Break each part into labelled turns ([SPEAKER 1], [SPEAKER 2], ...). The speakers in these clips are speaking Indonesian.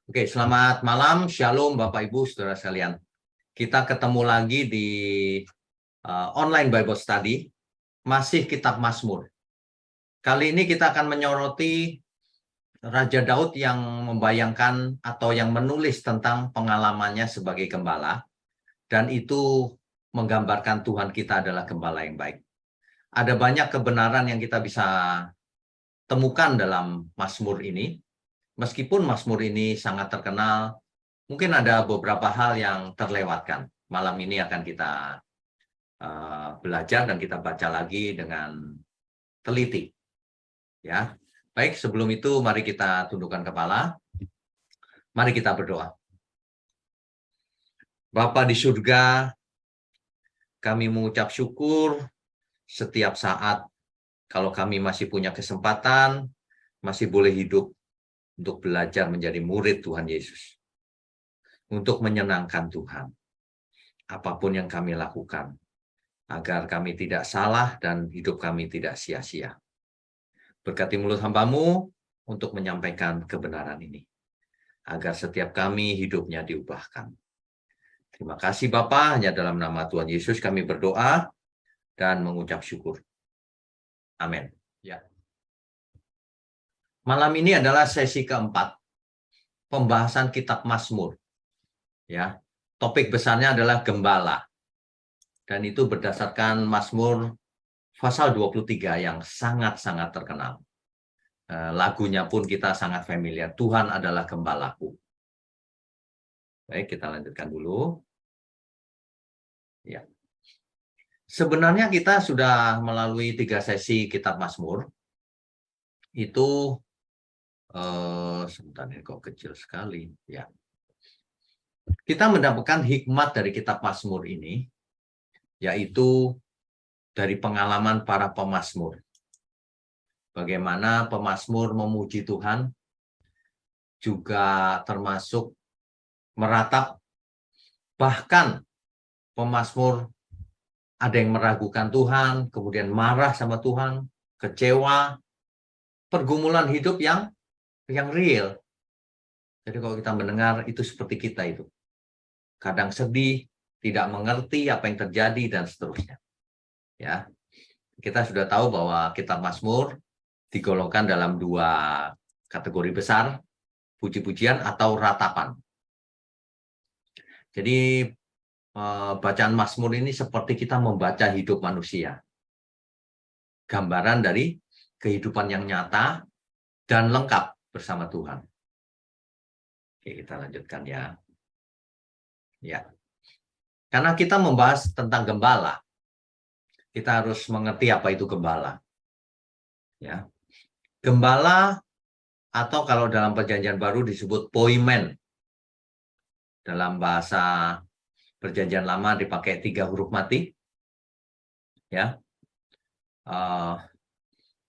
[SPEAKER 1] Oke, selamat malam, Shalom Bapak Ibu, Saudara sekalian. Kita ketemu lagi di online Bible Study, masih Kitab Mazmur. Kali ini kita akan menyoroti Raja Daud yang membayangkan atau yang menulis tentang pengalamannya sebagai gembala, dan itu menggambarkan Tuhan kita adalah gembala yang baik. Ada banyak kebenaran yang kita bisa temukan dalam Mazmur ini, meskipun Mazmur ini sangat terkenal. Mungkin ada beberapa hal yang terlewatkan. Malam ini akan kita belajar dan kita baca lagi dengan teliti. Ya, baik. Sebelum itu, mari kita tundukkan kepala. Mari kita berdoa. Bapa di surga, kami mengucap syukur setiap saat kalau kami masih punya kesempatan, masih boleh hidup untuk belajar menjadi murid Tuhan Yesus. Untuk menyenangkan Tuhan. Apapun yang kami lakukan, agar kami tidak salah dan hidup kami tidak sia-sia. Berkati mulut hamba-Mu untuk menyampaikan kebenaran ini, agar setiap kami hidupnya diubahkan. Terima kasih Bapa, hanya dalam nama Tuhan Yesus kami berdoa dan mengucap syukur. Amin. Ya. Malam ini adalah sesi keempat, pembahasan Kitab Mazmur. Ya, topik besarnya adalah gembala. Dan itu berdasarkan Mazmur pasal 23 yang sangat-sangat terkenal. Lagunya pun kita sangat familiar. Tuhan adalah gembalaku. Baik, kita lanjutkan dulu. Ya. Sebenarnya kita sudah melalui 3 sesi Kitab Mazmur. Itu sebentar, kok kecil sekali. Ya. Kita mendapatkan hikmat dari Kitab Mazmur ini, yaitu dari pengalaman para pemazmur. Bagaimana pemazmur memuji Tuhan, juga termasuk meratap, bahkan pemazmur ada yang meragukan Tuhan, kemudian marah sama Tuhan, kecewa, pergumulan hidup yang real. Jadi kalau kita mendengar itu seperti kita itu. Kadang sedih, tidak mengerti apa yang terjadi, dan seterusnya. Ya, kita sudah tahu bahwa Kitab Mazmur digolongkan dalam 2 kategori besar, puji-pujian atau ratapan. Jadi bacaan Mazmur ini seperti kita membaca hidup manusia. Gambaran dari kehidupan yang nyata dan lengkap bersama Tuhan. Oke, kita lanjutkan ya. Ya. Karena kita membahas tentang gembala, kita harus mengerti apa itu gembala. Ya. Gembala, atau kalau dalam Perjanjian Baru disebut poimen. Dalam bahasa Perjanjian Lama dipakai 3 huruf mati. Ya.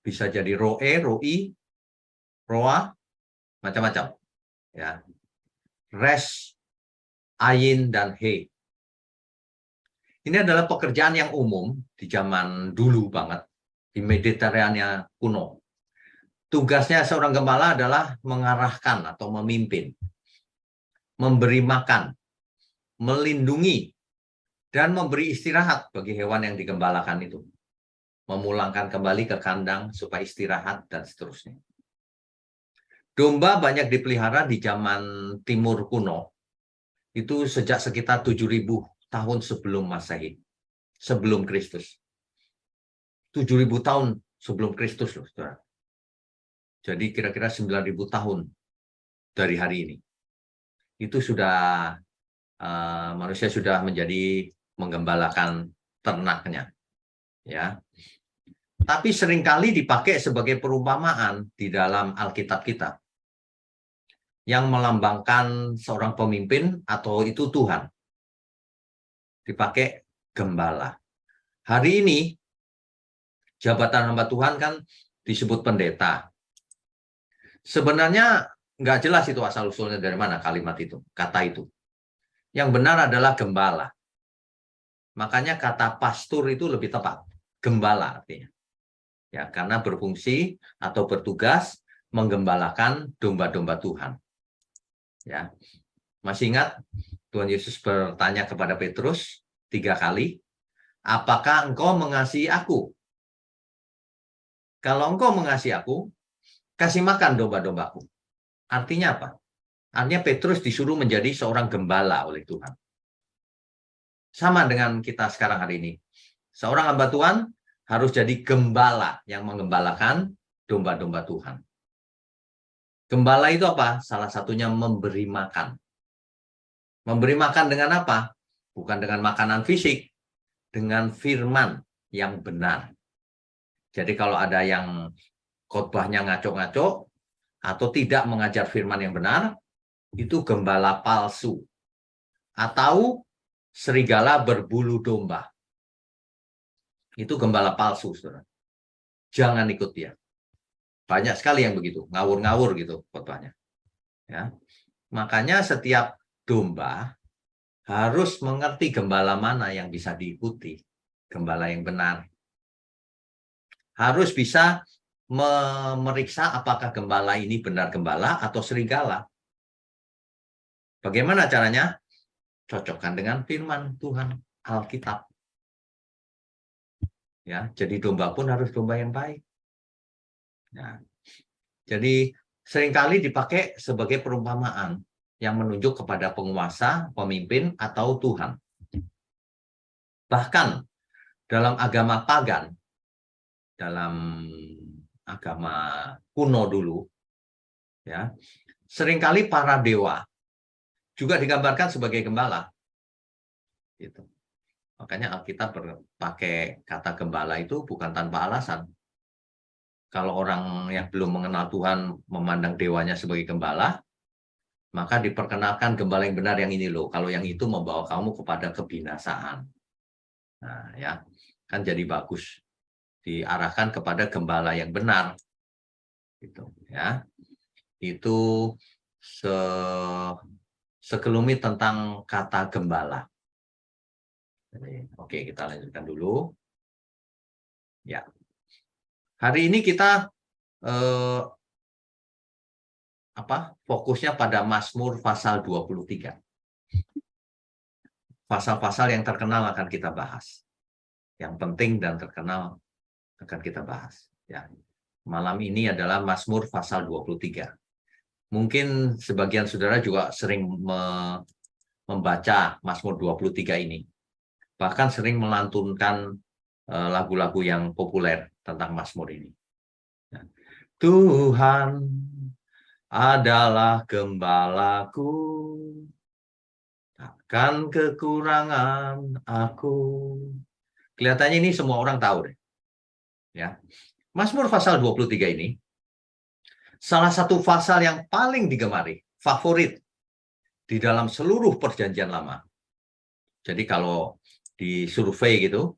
[SPEAKER 1] Bisa jadi roe, roi, roa, macam-macam. Ya. Res, ayin, dan he. Ini adalah pekerjaan yang umum di zaman dulu banget, di Mediterania kuno. Tugasnya seorang gembala adalah mengarahkan atau memimpin, memberi makan, melindungi, dan memberi istirahat bagi hewan yang digembalakan itu. Memulangkan kembali ke kandang supaya istirahat, dan seterusnya. Domba banyak dipelihara di zaman Timur kuno, itu sejak sekitar 7.000 tahun sebelum Masehi, sebelum Kristus. 7.000 tahun sebelum Kristus loh, saudara. Jadi kira-kira 9.000 tahun dari hari ini. Itu sudah manusia sudah menjadi menggembalakan ternaknya. Ya. Tapi seringkali dipakai sebagai perumpamaan di dalam Alkitab kita, yang melambangkan seorang pemimpin atau itu Tuhan. Dipakai gembala. Hari ini jabatan hamba Tuhan kan disebut pendeta. Sebenarnya nggak jelas itu asal-usulnya dari mana kalimat itu, kata itu. Yang benar adalah gembala. Makanya kata pastor itu lebih tepat. Gembala artinya. Ya, karena berfungsi atau bertugas menggembalakan domba-domba Tuhan. Ya, masih ingat Tuhan Yesus bertanya kepada Petrus 3 kali, apakah engkau mengasihi aku? Kalau engkau mengasihi aku, kasih makan domba-dombaku. Artinya apa? Artinya Petrus disuruh menjadi seorang gembala oleh Tuhan. Sama dengan kita sekarang hari ini. Seorang hamba Tuhan harus jadi gembala yang mengembalakan domba-domba Tuhan. Gembala itu apa? Salah satunya memberi makan. Memberi makan dengan apa? Bukan dengan makanan fisik, dengan firman yang benar. Jadi kalau ada yang khotbahnya ngaco-ngaco atau tidak mengajar firman yang benar, itu gembala palsu. Atau serigala berbulu domba. Itu gembala palsu, saudara. Jangan ikut dia. Banyak sekali yang begitu, ngawur-ngawur gitu khotbahnya. Ya. Makanya setiap domba harus mengerti gembala mana yang bisa diikuti. Gembala yang benar. Harus bisa memeriksa apakah gembala ini benar gembala atau serigala. Bagaimana caranya? Cocokkan dengan firman Tuhan, Alkitab. Ya, jadi domba pun harus domba yang baik. Ya. Jadi seringkali dipakai sebagai perumpamaan yang menunjuk kepada penguasa, pemimpin, atau Tuhan. Bahkan dalam agama pagan, dalam agama kuno dulu, ya, seringkali para dewa juga digambarkan sebagai gembala. Gitu. Makanya Alkitab pakai kata gembala itu bukan tanpa alasan. Kalau orang yang belum mengenal Tuhan memandang dewanya sebagai gembala, maka diperkenalkan gembala yang benar yang ini loh. Kalau yang itu membawa kamu kepada kebinasaan. Nah, ya, kan jadi bagus. Diarahkan kepada gembala yang benar. Gitu, ya. Itu sekelumit tentang kata gembala. Oke, kita lanjutkan dulu. Ya. Hari ini kita fokusnya pada Mazmur pasal 23. Pasal-pasal yang terkenal akan kita bahas. Yang penting dan terkenal akan kita bahas. Ya. Malam ini adalah Mazmur pasal 23. Mungkin sebagian saudara juga sering membaca Mazmur 23 ini. Bahkan sering melantunkan lagu-lagu yang populer tentang Mazmur ini. Ya. Tuhan adalah gembalaku, takkan kekurangan aku. Kelihatannya ini semua orang tahu deh. Ya. Mazmur pasal 23 ini salah satu pasal yang paling digemari, favorit di dalam seluruh perjanjian lama. Jadi kalau di survei gitu,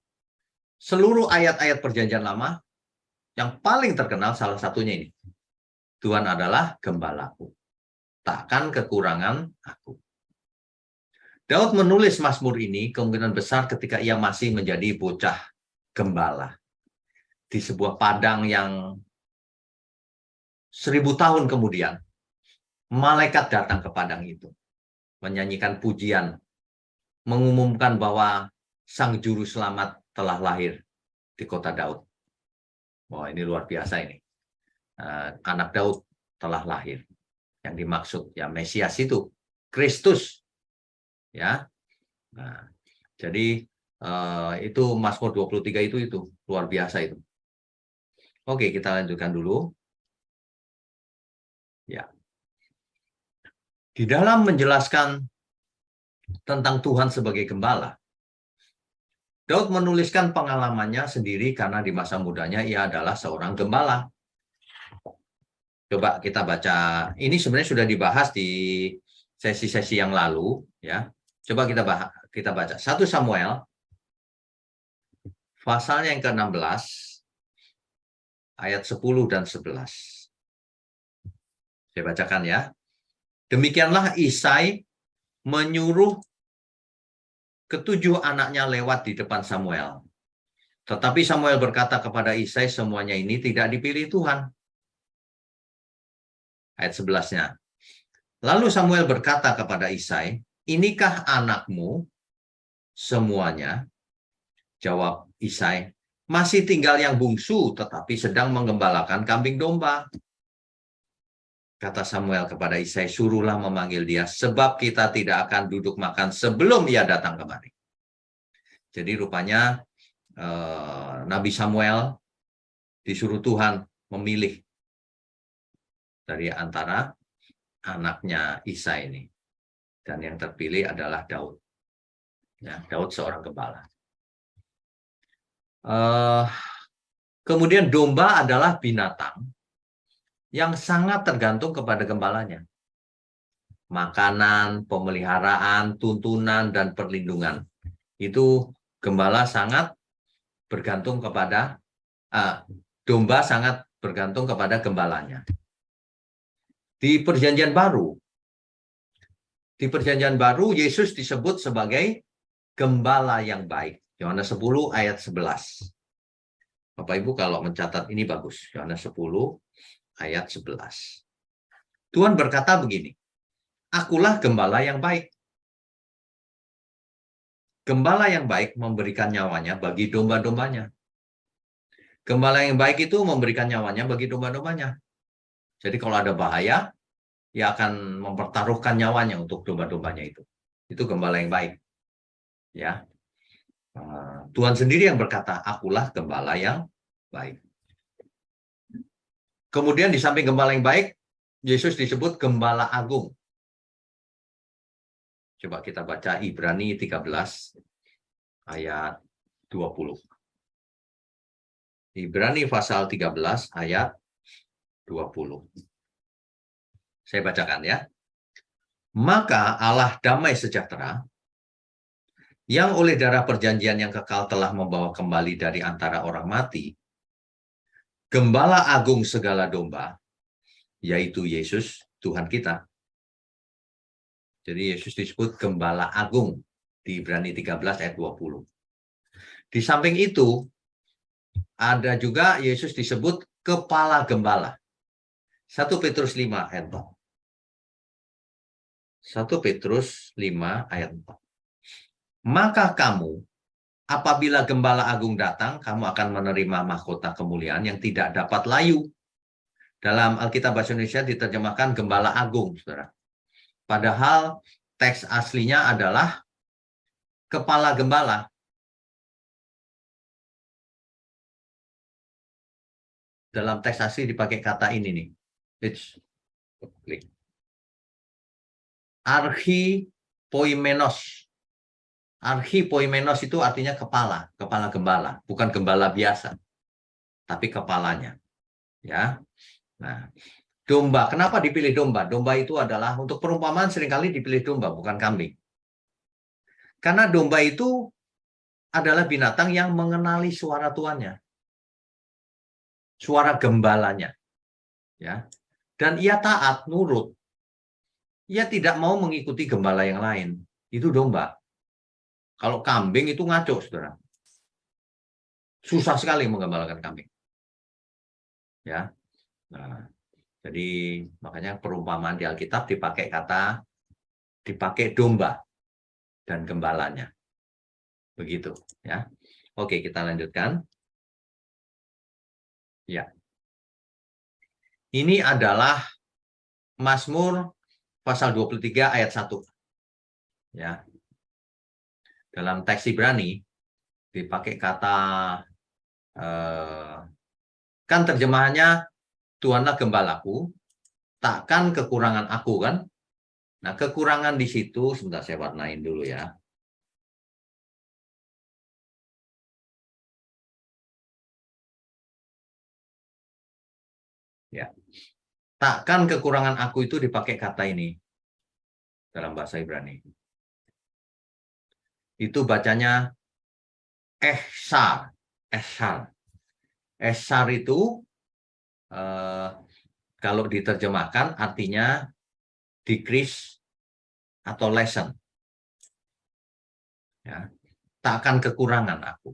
[SPEAKER 1] seluruh ayat-ayat perjanjian lama yang paling terkenal salah satunya ini. Tuhan adalah gembalaku, takkan kekurangan aku. Daud menulis Mazmur ini kemungkinan besar ketika ia masih menjadi bocah gembala. Di sebuah padang yang 1000 tahun kemudian, malaikat datang ke padang itu. Menyanyikan pujian, mengumumkan bahwa Sang Juru Selamat telah lahir di kota Daud. Wah, ini luar biasa ini. Anak Daud telah lahir. Yang dimaksud ya Mesias itu, Kristus. Ya. Nah, jadi itu Mazmur 23 itu luar biasa itu. Oke, kita lanjutkan dulu. Ya. Di dalam menjelaskan tentang Tuhan sebagai gembala, Daud menuliskan pengalamannya sendiri karena di masa mudanya ia adalah seorang gembala. Coba kita baca. Ini sebenarnya sudah dibahas di sesi-sesi yang lalu, ya. Coba kita baca 1 Samuel pasalnya yang ke-16 ayat 10 dan 11. Saya bacakan ya. Demikianlah Isai menyuruh ketujuh anaknya lewat di depan Samuel. Tetapi Samuel berkata kepada Isai, semuanya ini tidak dipilih Tuhan. Ayat 11-nya. Lalu Samuel berkata kepada Isai, inikah anakmu semuanya? Jawab Isai, masih tinggal yang bungsu, tetapi sedang menggembalakan kambing domba. Kata Samuel kepada Isai, suruhlah memanggil dia, sebab kita tidak akan duduk makan sebelum ia datang kemari. Jadi rupanya Nabi Samuel disuruh Tuhan memilih dari antara anaknya Isai ini. Dan yang terpilih adalah Daud. Ya, Daud seorang gembala. Kemudian domba adalah binatang yang sangat tergantung kepada gembalanya. Makanan, pemeliharaan, tuntunan, dan perlindungan. Itu gembala sangat bergantung kepada, domba sangat bergantung kepada gembalanya. Di Perjanjian Baru, Yesus disebut sebagai gembala yang baik. Yohanes 10 ayat 11. Bapak Ibu kalau mencatat ini bagus. Yohanes 10 ayat 11. Tuhan berkata begini, akulah gembala yang baik. Gembala yang baik memberikan nyawanya bagi domba-dombanya. Gembala yang baik itu memberikan nyawanya bagi domba-dombanya. Jadi kalau ada bahaya, ia akan mempertaruhkan nyawanya untuk domba-dombanya itu. Itu gembala yang baik. Ya, Tuhan sendiri yang berkata, akulah gembala yang baik. Kemudian di samping gembala yang baik, Yesus disebut gembala agung. Coba kita baca Ibrani 13 ayat 20. Ibrani pasal 13 ayat 20. Saya bacakan ya. Maka Allah damai sejahtera, yang oleh darah perjanjian yang kekal telah membawa kembali dari antara orang mati, gembala agung segala domba, yaitu Yesus, Tuhan kita. Jadi Yesus disebut gembala agung di Ibrani 13 ayat 20. Di samping itu, ada juga Yesus disebut kepala gembala. 1 Petrus 5 ayat 4. 1 Petrus 5 ayat 4. Maka kamu, apabila gembala agung datang, kamu akan menerima mahkota kemuliaan yang tidak dapat layu. Dalam Alkitab Bahasa Indonesia diterjemahkan gembala agung, saudara. Padahal teks aslinya adalah kepala gembala. Dalam teks asli dipakai kata ini nih. Archipoimenos. Archipoimenos itu artinya kepala gembala, bukan gembala biasa, tapi kepalanya. Ya. Nah, domba, kenapa dipilih domba? Domba itu adalah untuk perumpamaan seringkali dipilih domba, bukan kambing. Karena domba itu adalah binatang yang mengenali suara tuannya, suara gembalanya, ya. Dan ia taat, nurut. Ia tidak mau mengikuti gembala yang lain. Itu domba. Kalau kambing itu ngaco, saudara. Susah sekali menggembalakan kambing. Ya. Nah, jadi makanya perumpamaan di Alkitab dipakai domba dan gembalanya. Begitu, ya. Oke, kita lanjutkan. Ya. Ini adalah Mazmur pasal 23 ayat 1. Ya. Dalam teks Ibrani dipakai kata kan terjemahannya Tuhanlah gembalaku, takkan kekurangan aku, kan? Nah, kekurangan di situ sebentar saya warnain dulu ya. Ya. Takkan kekurangan aku itu dipakai kata ini dalam bahasa Ibrani. Itu bacanya ehsar. Ehsar itu kalau diterjemahkan artinya decrease atau lessen. Ya. Takkan kekurangan aku.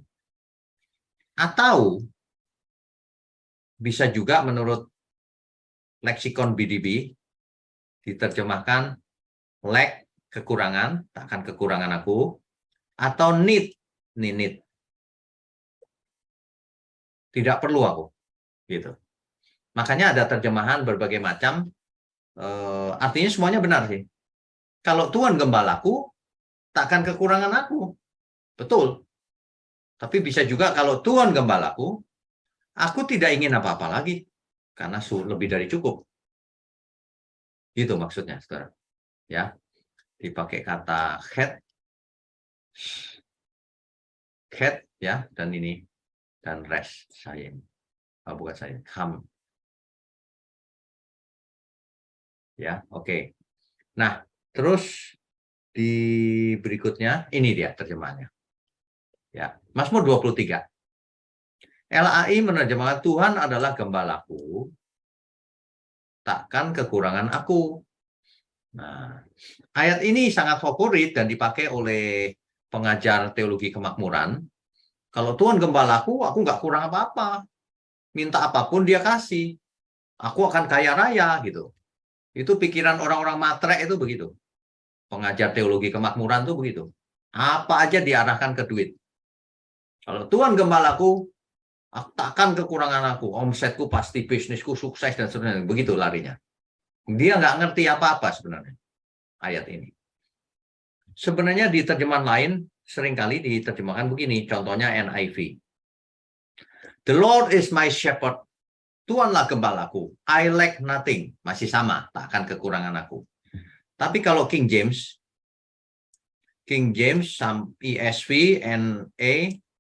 [SPEAKER 1] Atau bisa juga menurut leksikon BDB diterjemahkan lack, kekurangan, takkan kekurangan aku, atau need, need. Tidak perlu aku, gitu. Makanya ada terjemahan berbagai macam, artinya semuanya benar sih. Kalau Tuhan gembalaku, takkan kekurangan aku. Betul. Tapi bisa juga kalau Tuhan gembalaku, aku tidak ingin apa-apa lagi. Karena lebih dari cukup. Gitu maksudnya, saudara. Ya, dipakai kata head, ya, dan ini, dan rest, saya. Bukan saya, ham. Ya, oke. Nah, terus di berikutnya, ini dia terjemahannya. Ya, Mazmur 23. LAI menerjemahkan Tuhan adalah gembalaku, takkan kekurangan aku. Nah, ayat ini sangat favorit dan dipakai oleh pengajar teologi kemakmuran. Kalau Tuhan gembalaku, aku nggak kurang apa-apa. Minta apapun dia kasih. Aku akan kaya raya gitu. Itu pikiran orang-orang matre itu begitu. Pengajar teologi kemakmuran itu begitu. Apa aja diarahkan ke duit. Kalau Tuhan gembalaku, takkan kekurangan aku. Omsetku pasti, bisnisku sukses dan seterusnya. Begitu larinya. Dia nggak ngerti apa-apa sebenarnya ayat ini. Sebenarnya di terjemahan lain seringkali diterjemahkan begini. Contohnya NIV. The Lord is my shepherd. Tuhanlah gembalaku. I lack nothing. Masih sama, takkan kekurangan aku. Tapi kalau King James, ESV, NA,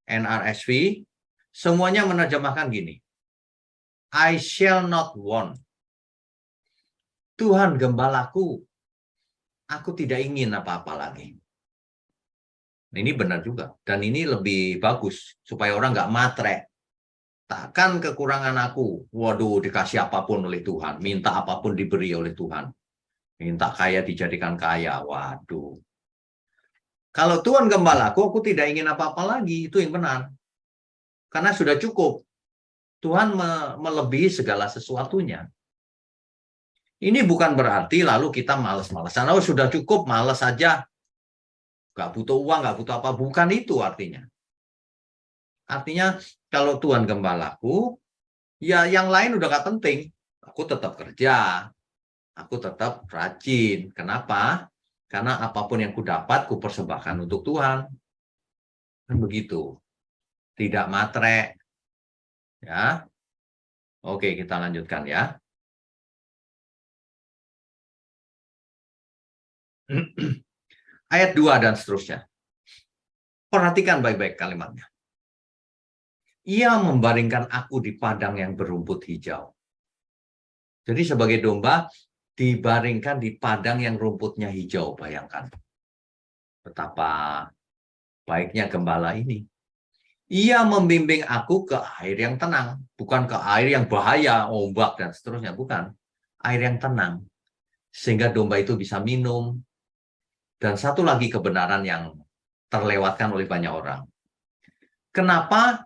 [SPEAKER 1] NRSV, semuanya menerjemahkan gini. I shall not want. Tuhan gembalaku, aku tidak ingin apa-apa lagi. Ini benar juga. Dan ini lebih bagus, supaya orang nggak matre. Takkan kekurangan aku. Waduh, dikasih apapun oleh Tuhan. Minta apapun diberi oleh Tuhan. Minta kaya dijadikan kaya. Waduh. Kalau Tuhan gembalaku, aku tidak ingin apa-apa lagi. Itu yang benar. Karena sudah cukup. Tuhan melebihi segala sesuatunya. Ini bukan berarti lalu kita malas-malasan. Oh, sudah cukup, malas saja. Nggak butuh uang, nggak butuh apa. Bukan itu artinya. Artinya kalau Tuhan gembalaku, ya yang lain udah nggak penting. Aku tetap kerja. Aku tetap rajin. Kenapa? Karena apapun yang kudapat, kupersembahkan untuk Tuhan. Kan begitu. Tidak matre. Ya. Oke, kita lanjutkan ya. Ayat 2 dan seterusnya. Perhatikan baik-baik kalimatnya. Ia membaringkan aku di padang yang berumput hijau. Jadi sebagai domba, dibaringkan di padang yang rumputnya hijau, bayangkan. Betapa baiknya gembala ini. Ia membimbing aku ke air yang tenang. Bukan ke air yang bahaya, ombak, dan seterusnya. Bukan. Air yang tenang. Sehingga domba itu bisa minum. Dan satu lagi kebenaran yang terlewatkan oleh banyak orang. Kenapa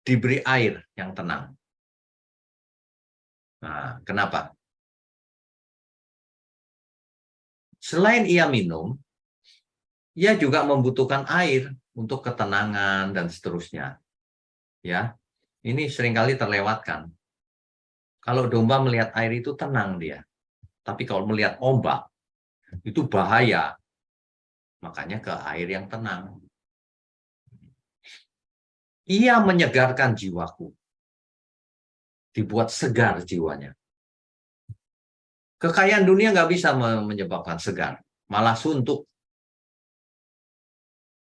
[SPEAKER 1] diberi air yang tenang? Nah, kenapa? Selain ia minum, ia juga membutuhkan air untuk ketenangan dan seterusnya. Ya, ini seringkali terlewatkan. Kalau domba melihat air itu tenang dia. Tapi kalau melihat ombak, itu bahaya. Makanya ke air yang tenang. Ia menyegarkan jiwaku. Dibuat segar jiwanya. Kekayaan dunia nggak bisa menyebabkan segar. Malah suntuk.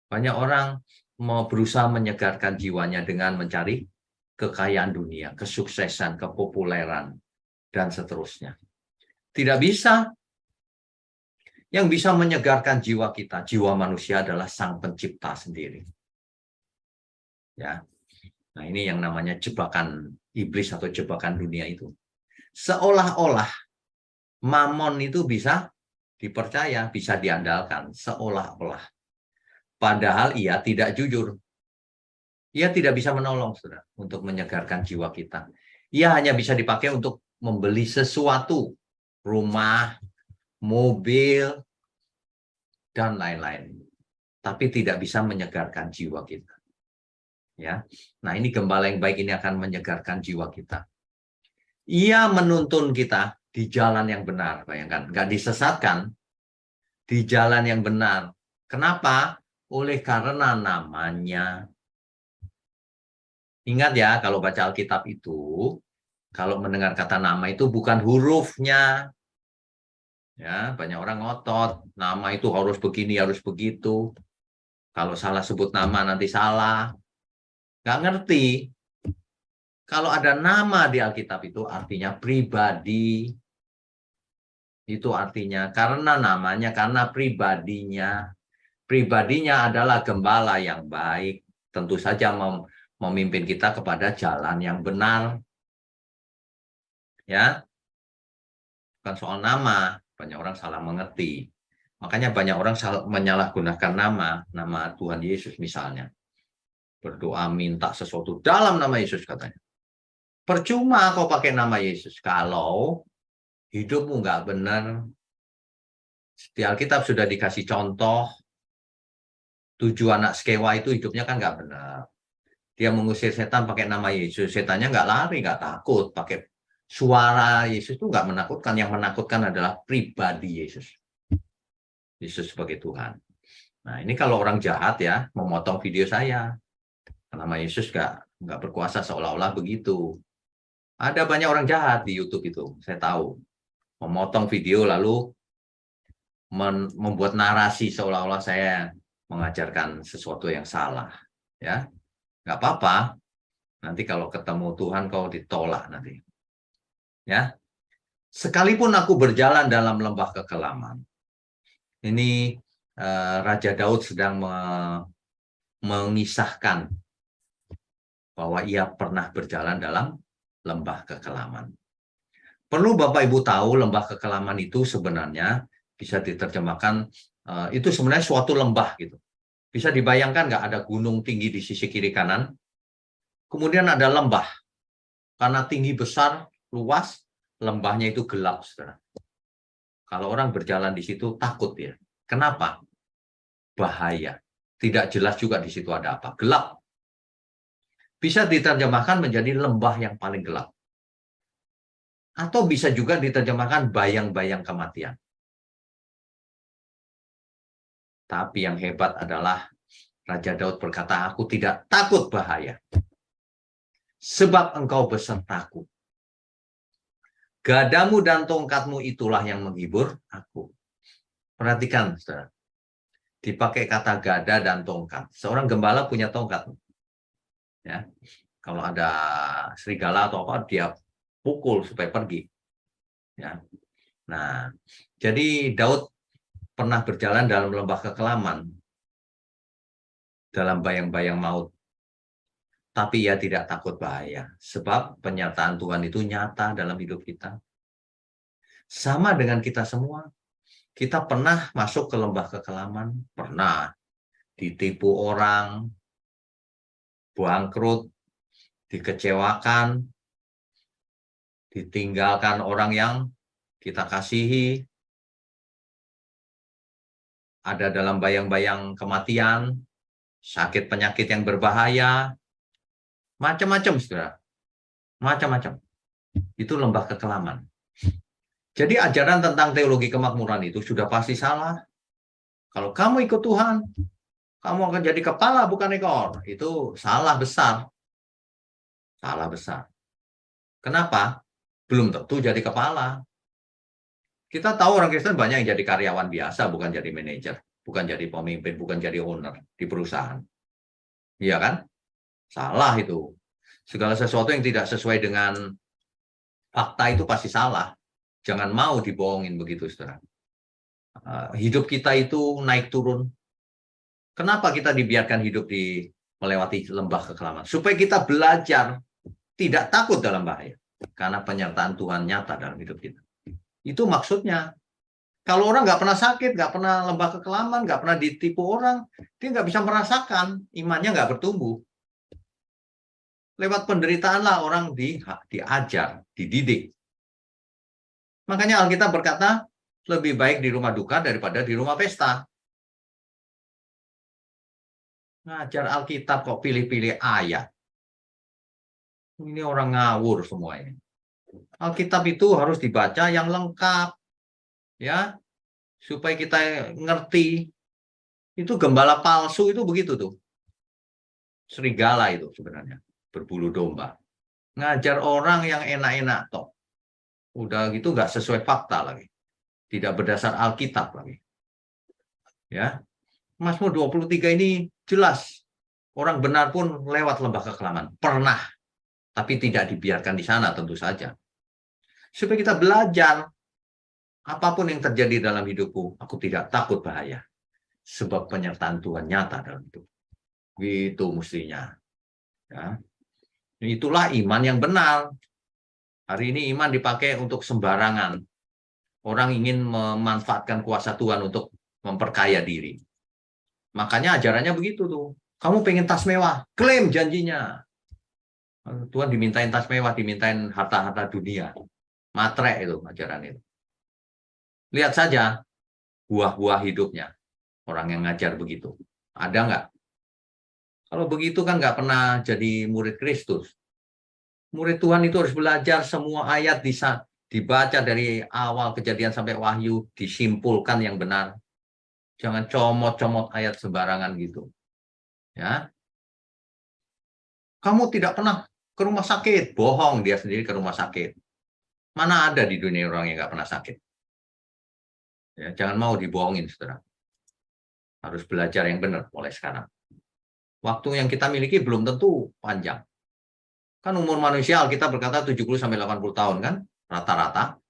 [SPEAKER 1] Banyak orang mau berusaha menyegarkan jiwanya dengan mencari kekayaan dunia, kesuksesan, kepopuleran, dan seterusnya. Tidak bisa. Yang bisa menyegarkan jiwa kita, jiwa manusia adalah Sang Pencipta sendiri. Ya. Nah, ini yang namanya jebakan iblis atau jebakan dunia itu. Seolah-olah mamon itu bisa dipercaya, bisa diandalkan, seolah-olah. Padahal ia tidak jujur. Ia tidak bisa menolong, saudara, untuk menyegarkan jiwa kita. Ia hanya bisa dipakai untuk membeli sesuatu, rumah, mobil, dan lain-lain. Tapi tidak bisa menyegarkan jiwa kita. Ya, nah ini gembala yang baik ini akan menyegarkan jiwa kita. Ia menuntun kita di jalan yang benar, bayangkan, nggak disesatkan, di jalan yang benar. Kenapa? Oleh karena namanya. Ingat ya, kalau baca Alkitab itu, kalau mendengar kata nama itu bukan hurufnya. Ya, banyak orang ngotot, nama itu harus begini, harus begitu. Kalau salah sebut nama nanti salah. Nggak ngerti. Kalau ada nama di Alkitab itu artinya pribadi. Itu artinya karena namanya, karena pribadinya. Pribadinya adalah gembala yang baik. Tentu saja memimpin kita kepada jalan yang benar. Ya, bukan soal nama. Banyak orang salah mengerti. Makanya banyak orang menyalahgunakan nama Tuhan Yesus misalnya. Berdoa minta sesuatu dalam nama Yesus katanya. Percuma kau pakai nama Yesus kalau hidupmu nggak benar. Di Alkitab sudah dikasih contoh, 7 anak Skewa itu hidupnya kan nggak benar. Dia mengusir setan pakai nama Yesus, setannya nggak lari, nggak takut. Pakai suara Yesus itu nggak menakutkan, yang menakutkan adalah pribadi Yesus. Yesus sebagai Tuhan. Nah ini kalau orang jahat ya, memotong video saya. Nama Yesus nggak berkuasa seolah-olah begitu. Ada banyak orang jahat di YouTube itu, saya tahu. Memotong video lalu membuat narasi seolah-olah saya mengajarkan sesuatu yang salah. Ya, nggak apa-apa. Nanti kalau ketemu Tuhan kau ditolak nanti. Ya, sekalipun aku berjalan dalam lembah kekelaman. Ini Raja Daud sedang mengisahkan bahwa ia pernah berjalan dalam lembah kekelaman. Perlu Bapak Ibu tahu lembah kekelaman itu sebenarnya bisa diterjemahkan itu sebenarnya suatu lembah gitu. Bisa dibayangkan nggak ada gunung tinggi di sisi kiri kanan, kemudian ada lembah. Karena tinggi besar, luas, lembahnya itu gelap, saudara. Kalau orang berjalan di situ takut ya. Kenapa? Bahaya. Tidak jelas juga di situ ada apa. Gelap. Bisa diterjemahkan menjadi lembah yang paling gelap. Atau bisa juga diterjemahkan bayang-bayang kematian. Tapi yang hebat adalah Raja Daud berkata, aku tidak takut bahaya. Sebab engkau besertaku. Gadamu dan tongkatmu itulah yang menghibur aku. Perhatikan, saudara. Dipakai kata gada dan tongkat. Seorang gembala punya tongkat. Ya. Kalau ada serigala atau apa, dia pukul supaya pergi. Ya. Nah, jadi Daud pernah berjalan dalam lembah kekelaman, dalam bayang-bayang maut. Tapi ia tidak takut bahaya, sebab penyertaan Tuhan itu nyata dalam hidup kita. Sama dengan kita semua, kita pernah masuk ke lembah kekelaman, pernah ditipu orang, bangkrut, dikecewakan, ditinggalkan orang yang kita kasihi, ada dalam bayang-bayang kematian, sakit penyakit yang berbahaya, macam-macam, saudara. Macam-macam. Itu lembah kekelaman. Jadi ajaran tentang teologi kemakmuran itu sudah pasti salah. Kalau kamu ikut Tuhan, kamu akan jadi kepala bukan ekor. Itu salah besar. Salah besar. Kenapa? Belum tentu jadi kepala. Kita tahu orang Kristen banyak yang jadi karyawan biasa, bukan jadi manajer, bukan jadi pemimpin, bukan jadi owner di perusahaan. Iya kan? Salah itu. Segala sesuatu yang tidak sesuai dengan fakta itu pasti salah. Jangan mau dibohongin begitu, saudara. Hidup kita itu naik turun. Kenapa kita dibiarkan hidup melewati lembah kekelaman? Supaya kita belajar tidak takut dalam bahaya. Karena penyertaan Tuhan nyata dalam hidup kita. Itu maksudnya. Kalau orang nggak pernah sakit, nggak pernah lembah kekelaman, nggak pernah ditipu orang, dia nggak bisa merasakan, imannya nggak bertumbuh. Lewat penderitaan lah orang diajar, dididik. Makanya Alkitab berkata, lebih baik di rumah duka daripada di rumah pesta. Ngajar Alkitab kok pilih-pilih ayat. Ini orang ngawur semuanya. Alkitab itu harus dibaca yang lengkap, ya, supaya kita ngerti. Itu gembala palsu itu begitu tuh. Serigala itu sebenarnya, berbulu domba. Ngajar orang yang enak-enak toh. Udah gitu nggak sesuai fakta lagi. Tidak berdasar Alkitab lagi. Ya. Mazmur 23 ini jelas. Orang benar pun lewat lembah kekelaman. Pernah. Tapi tidak dibiarkan di sana tentu saja. Supaya kita belajar. Apapun yang terjadi dalam hidupku, aku tidak takut bahaya. Sebab penyertaan Tuhan nyata dalam hidup. Gitu mestinya. Ya. Itulah iman yang benar. Hari ini iman dipakai untuk sembarangan. Orang ingin memanfaatkan kuasa Tuhan untuk memperkaya diri. Makanya ajarannya begitu tuh. Kamu pengen tas mewah, klaim janjinya. Tuhan dimintain tas mewah, dimintain harta-harta dunia. Matre itu ajaran itu. Lihat saja buah-buah hidupnya. Orang yang ngajar begitu. Ada nggak? Kalau begitu kan nggak pernah jadi murid Kristus. Murid Tuhan itu harus belajar semua ayat dibaca dari awal kejadian sampai wahyu, disimpulkan yang benar. Jangan comot-comot ayat sembarangan gitu. Ya. Kamu tidak pernah ke rumah sakit. Bohong dia sendiri ke rumah sakit. Mana ada di dunia orang yang nggak pernah sakit. Ya, jangan mau dibohongin, saudara. Harus belajar yang benar mulai sekarang. Waktu yang kita miliki belum tentu panjang. Kan umur manusia kita berkata 70-80 tahun kan? Rata-rata.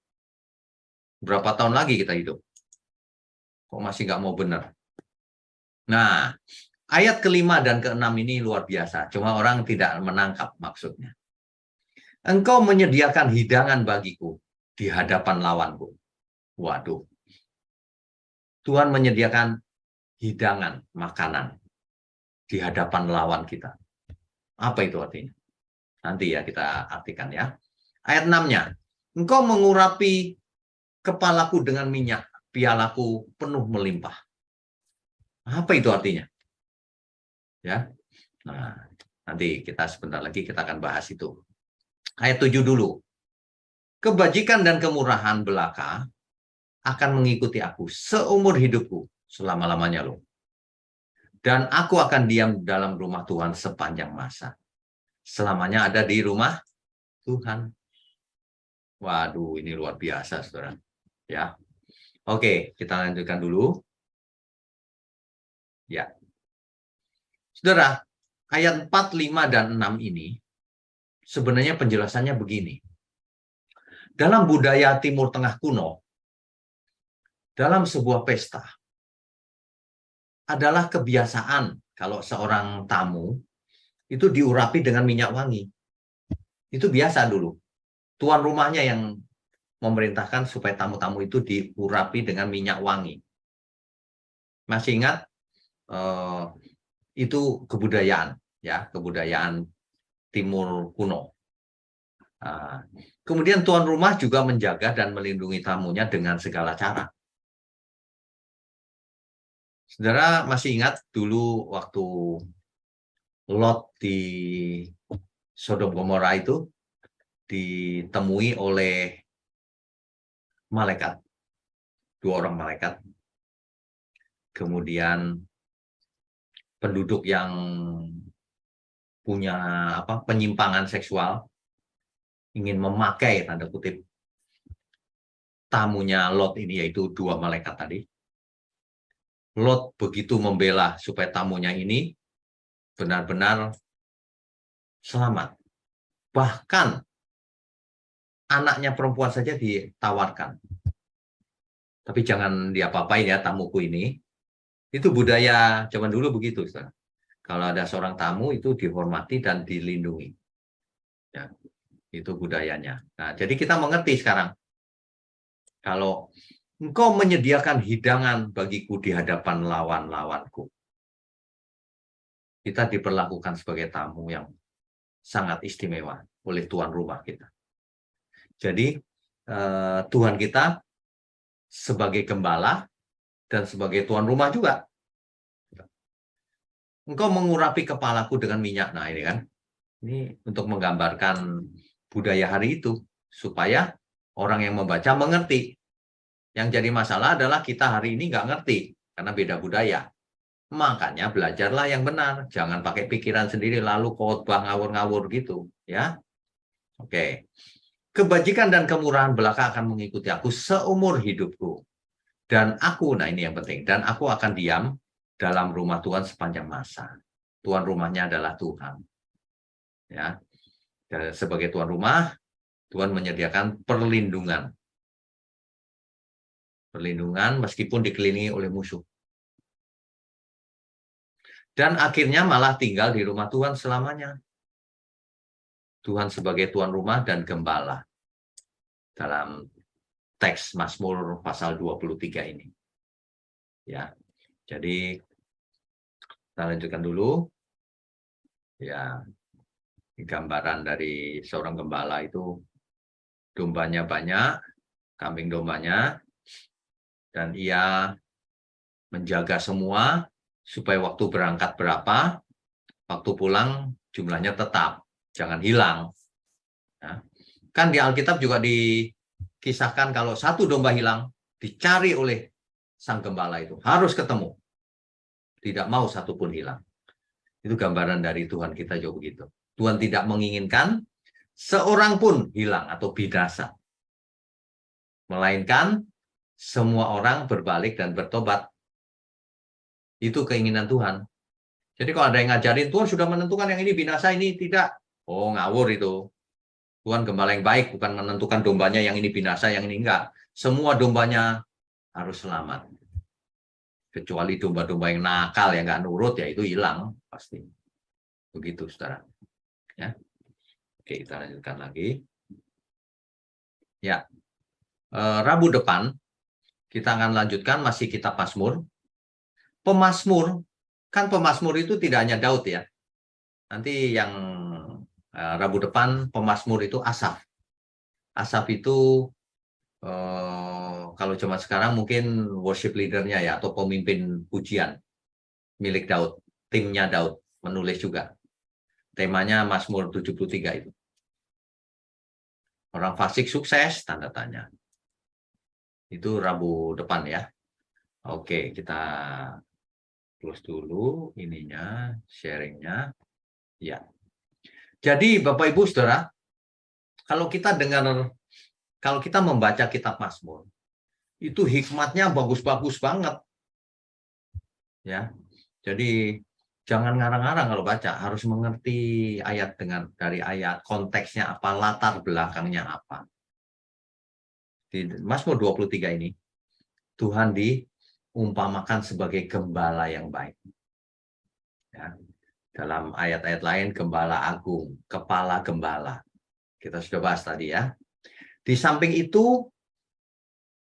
[SPEAKER 1] Berapa tahun lagi kita hidup? Kok masih nggak mau benar? Nah, ayat kelima dan keenam ini luar biasa. Cuma orang tidak menangkap maksudnya. Engkau menyediakan hidangan bagiku di hadapan lawanku. Waduh. Tuhan menyediakan hidangan, makanan di hadapan lawan kita. Apa itu artinya? Nanti ya kita artikan ya. Ayat 6-nya. Engkau mengurapi kepalaku dengan minyak, pialaku penuh melimpah. Apa itu artinya? Ya. Nah, nanti kita sebentar lagi kita akan bahas itu. Ayat 7 dulu. Kebajikan dan kemurahan belaka akan mengikuti aku seumur hidupku selama-lamanya loh. Dan aku akan diam dalam rumah Tuhan sepanjang masa. Selamanya ada di rumah Tuhan. Waduh, ini luar biasa, saudara. Ya, oke, kita lanjutkan dulu. Ya, saudara, ayat 4, 5, dan 6 ini sebenarnya penjelasannya begini. Dalam budaya Timur Tengah kuno, dalam sebuah pesta, adalah kebiasaan kalau seorang tamu itu diurapi dengan minyak wangi. Itu biasa dulu. Tuan rumahnya yang memerintahkan supaya tamu-tamu itu diurapi dengan minyak wangi. Masih ingat? Itu kebudayaan, ya, kebudayaan Timur kuno. Kemudian tuan rumah juga menjaga dan melindungi tamunya dengan segala cara. Saudara masih ingat dulu waktu Lot di Sodom Gomora itu ditemui oleh malaikat, 2 orang malaikat. Kemudian penduduk yang punya penyimpangan seksual ingin memakai tanda kutip tamunya Lot ini, yaitu 2 malaikat tadi. Lot begitu membela supaya tamunya ini benar-benar selamat. Bahkan anaknya perempuan saja ditawarkan. Tapi jangan diapa-apain ya tamuku ini. Itu budaya zaman dulu begitu. Saudara. Kalau ada seorang tamu itu dihormati dan dilindungi. Ya, itu budayanya. Nah, jadi kita mengerti sekarang. Kalau engkau menyediakan hidangan bagiku di hadapan lawan-lawanku. Kita diperlakukan sebagai tamu yang sangat istimewa oleh tuan rumah kita. Jadi Tuhan kita sebagai gembala dan sebagai tuan rumah juga. Engkau mengurapi kepalaku dengan minyak. Nah, ini kan. Ini untuk menggambarkan budaya hari itu. Supaya orang yang membaca mengerti. Yang jadi masalah adalah kita hari ini nggak ngerti. Karena beda budaya. Makanya belajarlah yang benar. Jangan pakai pikiran sendiri lalu khotbah ngawur-ngawur gitu. Ya. Oke. Kebajikan dan kemurahan belaka akan mengikuti aku seumur hidupku. Dan aku, nah ini yang penting. Dan aku akan diam dalam rumah Tuhan sepanjang masa. Tuan rumahnya adalah Tuhan. Ya. Dan sebagai tuan rumah, Tuhan menyediakan perlindungan. Perlindungan meskipun dikelilingi oleh musuh. Dan akhirnya malah tinggal di rumah Tuhan selamanya. Tuhan sebagai tuan rumah dan gembala. Dalam teks Mazmur pasal 23 ini. Ya. Jadi kita lanjutkan dulu. Ya. Gambaran dari seorang gembala itu dombanya banyak, kambing dombanya, dan ia menjaga semua supaya waktu berangkat berapa, waktu pulang jumlahnya tetap, jangan hilang. Ya. Kan di Alkitab juga dikisahkan kalau satu domba hilang, dicari oleh sang gembala itu, harus ketemu. Tidak mau satupun hilang. Itu gambaran dari Tuhan kita juga begitu. Tuhan tidak menginginkan seorang pun hilang atau binasa. Melainkan semua orang berbalik dan bertobat. Itu keinginan Tuhan. Jadi kalau ada yang ngajarin, Tuhan sudah menentukan yang ini binasa, ini tidak. Oh, ngawur itu. Tuhan gembala yang baik, bukan menentukan dombanya yang ini binasa, yang ini enggak. Semua dombanya harus selamat. Kecuali domba-domba yang nakal, yang nggak nurut, ya itu hilang. Pasti. Begitu, saudara. Ya. Oke, kita lanjutkan lagi. Ya, Rabu depan kita akan lanjutkan masih kitab Mazmur. Pemazmur, kan pemazmur itu tidak hanya Daud ya. Nanti yang Rabu depan pemazmur itu Asaf. Asaf itu kalau zaman sekarang mungkin worship leadernya ya, atau pemimpin pujian milik Daud, timnya Daud menulis juga. Temanya Mazmur 73 itu. Orang fasik sukses, tanda tanya. Itu Rabu depan ya. Oke, kita close dulu ininya, sharingnya. Ya. Jadi Bapak Ibu Saudara, kalau kita membaca kitab Mazmur, itu hikmatnya bagus-bagus banget. Ya. Jadi jangan ngarang-ngarang kalau baca, harus mengerti ayat dari ayat, konteksnya apa, latar belakangnya apa. Di Mazmur 23 ini, Tuhan diumpamakan sebagai gembala yang baik. Ya. Dalam ayat-ayat lain, gembala agung, kepala gembala. Kita sudah bahas tadi ya. Di samping itu,